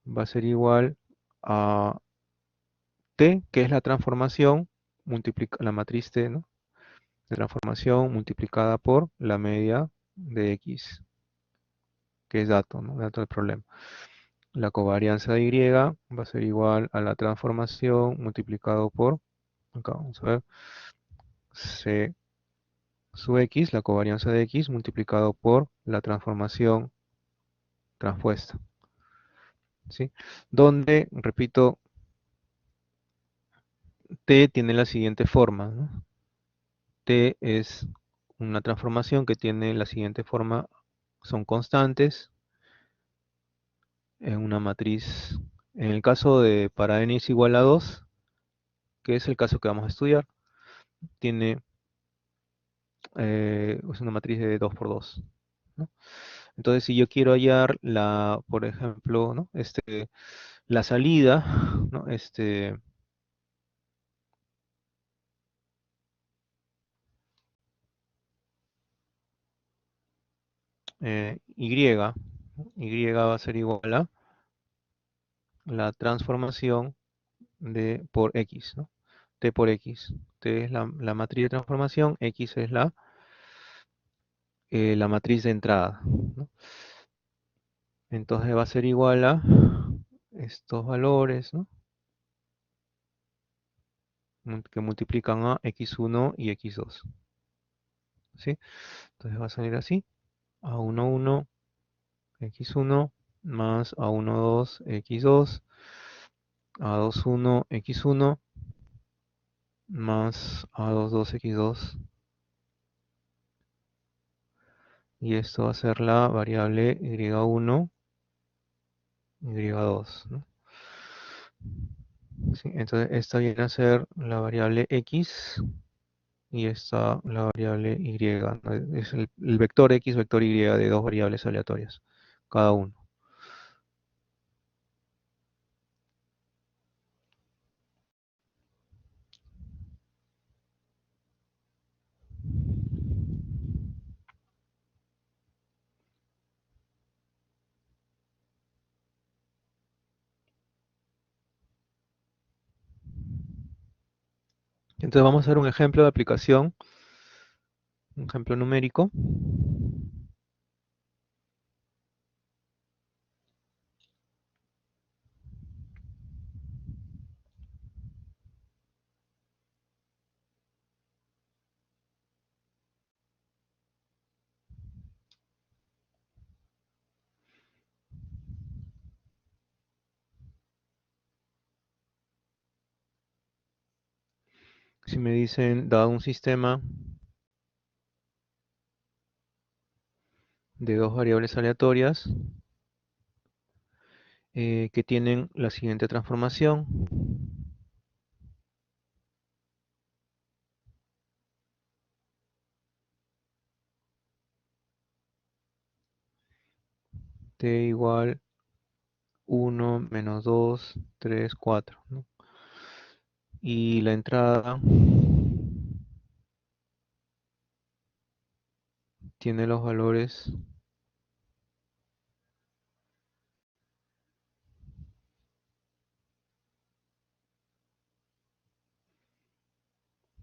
S1: va a ser igual a t, que es la transformación, la matriz t, ¿no?, de transformación multiplicada por la media de x, que es dato, ¿no?, dato del problema. La covarianza de va a ser igual a la transformación multiplicado por, acá vamos a ver, c sub x, la covarianza de x multiplicado por la transformación transpuesta, ¿sí? Donde, repito, t tiene la siguiente forma, ¿no? T es una transformación que tiene la siguiente forma, son constantes en una matriz. En el caso de para n es igual a 2, que es el caso que vamos a estudiar, tiene es una matriz de 2 por 2, ¿no? Entonces, si yo quiero hallar por ejemplo, ¿no? La salida, ¿no? Y va a ser igual a la transformación por X, ¿no? T por X. T es la matriz de transformación, X es la matriz de entrada, ¿no? Entonces va a ser igual a estos valores, ¿no? Que multiplican a x1 y x2, ¿sí? Entonces va a salir así, a11 x1 más a12 x2, a21 x1 más a22 x2, y esto va a ser la variable y1, y2, ¿no? ¿Sí? Entonces esta viene a ser la variable x y esta la variable y, ¿no? Es el vector x, vector y de dos variables aleatorias, cada uno. Entonces vamos a hacer un ejemplo de aplicación, un ejemplo numérico. Si me dicen, dado un sistema de dos variables aleatorias que tienen la siguiente transformación. T igual 1 menos 2, 3, 4, ¿no? Y la entrada tiene los valores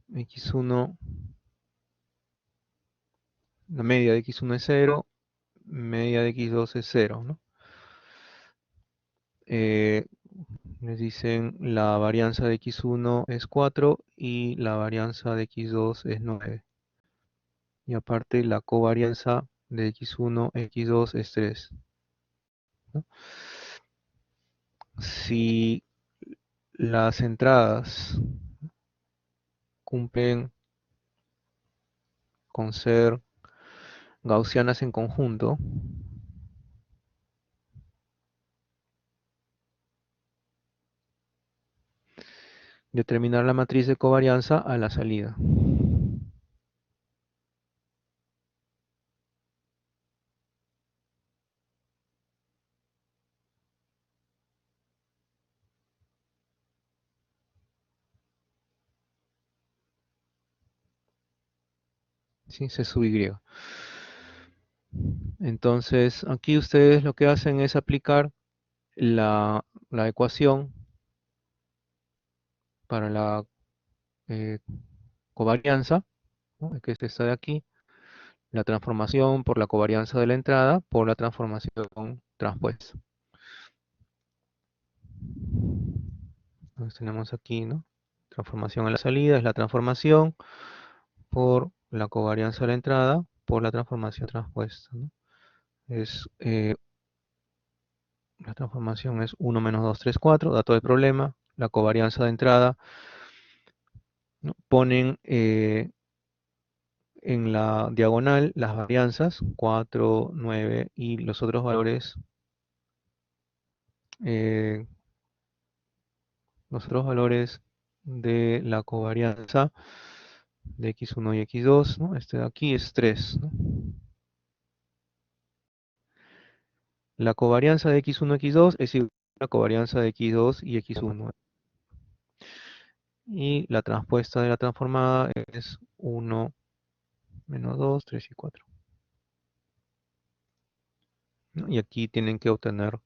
S1: x1, la media de x1 es 0, media de x2 es 0, ¿no? Eh, Les dicen la varianza de x1 es 4 y la varianza de x2 es 9. Y aparte la covarianza de x1, x2 es 3, ¿no? Si las entradas cumplen con ser gaussianas en conjunto, determinar la matriz de covarianza a la salida. ¿Sí? C sub y. Entonces, aquí ustedes lo que hacen es aplicar la ecuación para la eh, covarianza, ¿no? Que es esta de aquí, la transformación por la covarianza de la entrada por la transformación transpuesta. Entonces tenemos aquí, ¿no? Transformación a la salida es la transformación por la covarianza de la entrada por la transformación transpuesta, ¿no? Es, la transformación es 1 menos 2, 3, 4, dato del problema. La covarianza de entrada, ¿no? Ponen en la diagonal las varianzas, 4, 9 y los otros valores, eh, de la covarianza de x1 y x2, ¿no? Este de aquí es 3, ¿no? La covarianza de x1 y x2 es igual a la covarianza de x2 y x1. Y la transpuesta de la transformada es 1 menos 2, 3 y 4. ¿No? Y aquí tienen que obtener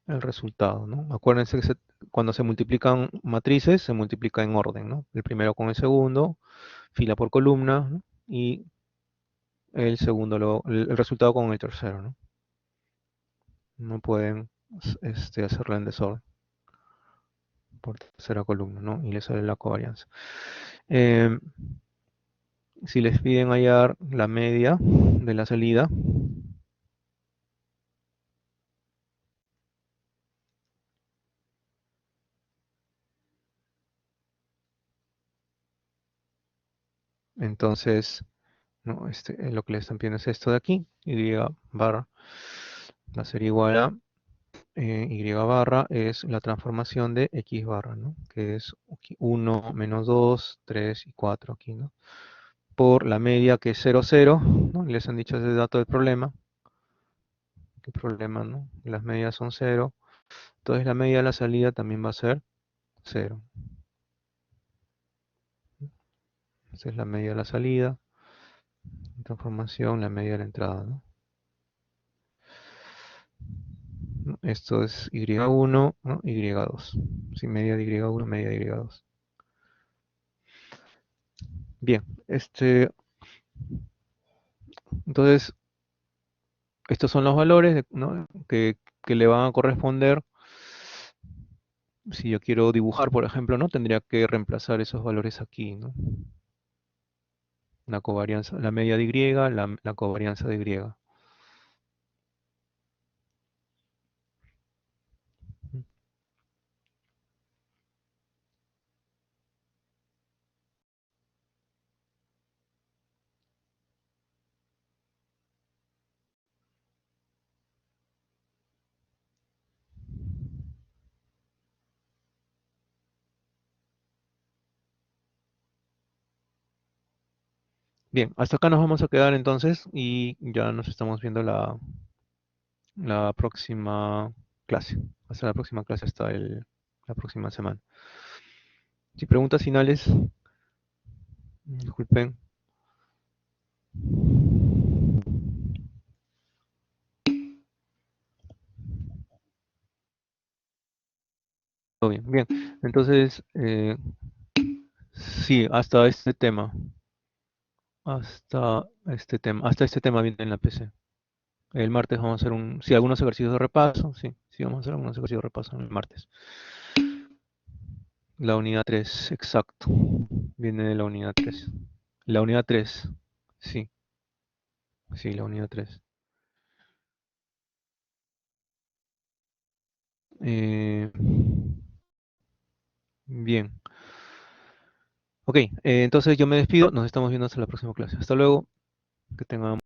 S1: el resultado, ¿no? Acuérdense que cuando se multiplican matrices, se multiplica en orden, ¿no? El primero con el segundo, fila por columna, ¿no? Y el segundo, el resultado con el tercero, ¿no? No pueden hacerla en desorden por tercera columna, ¿no? Y le sale la covarianza. Em, si les piden hallar la media de la salida, entonces, ¿no? Lo que le están pidiendo es esto de aquí, y barra va a ser igual a y barra es la transformación de x barra, ¿no? Que es 1 menos 2, 3 y 4 aquí, ¿no? Por la media que es 0, 0, ¿no? Les han dicho ese dato del problema. ¿Qué problema, no? Las medias son 0. Entonces la media de la salida también va a ser 0. Esa es la media de la salida. Transformación, la media de la entrada, ¿no? Esto es y1, ¿no? Y2. Sí, media de y1, media de y2. Bien, entonces, estos son los valores ¿no? que le van a corresponder. Si yo quiero dibujar, por ejemplo, ¿no? Tendría que reemplazar esos valores aquí, ¿no? La covarianza, la media de y, la covarianza de y. Bien, hasta acá nos vamos a quedar entonces y ya nos estamos viendo la próxima clase. Hasta la próxima clase, hasta la próxima semana. Si preguntas finales, disculpen. Todo bien, bien. Entonces, sí, hasta este tema viene en la PC. El martes vamos a hacer sí, algunos ejercicios de repaso, sí, sí, vamos a hacer algunos ejercicios de repaso el martes. La unidad 3, exacto. Viene de la unidad 3. La unidad 3, sí, sí, la unidad 3. Eh, bien. Ok, entonces yo me despido, nos estamos viendo hasta la próxima clase. Hasta luego, que tengan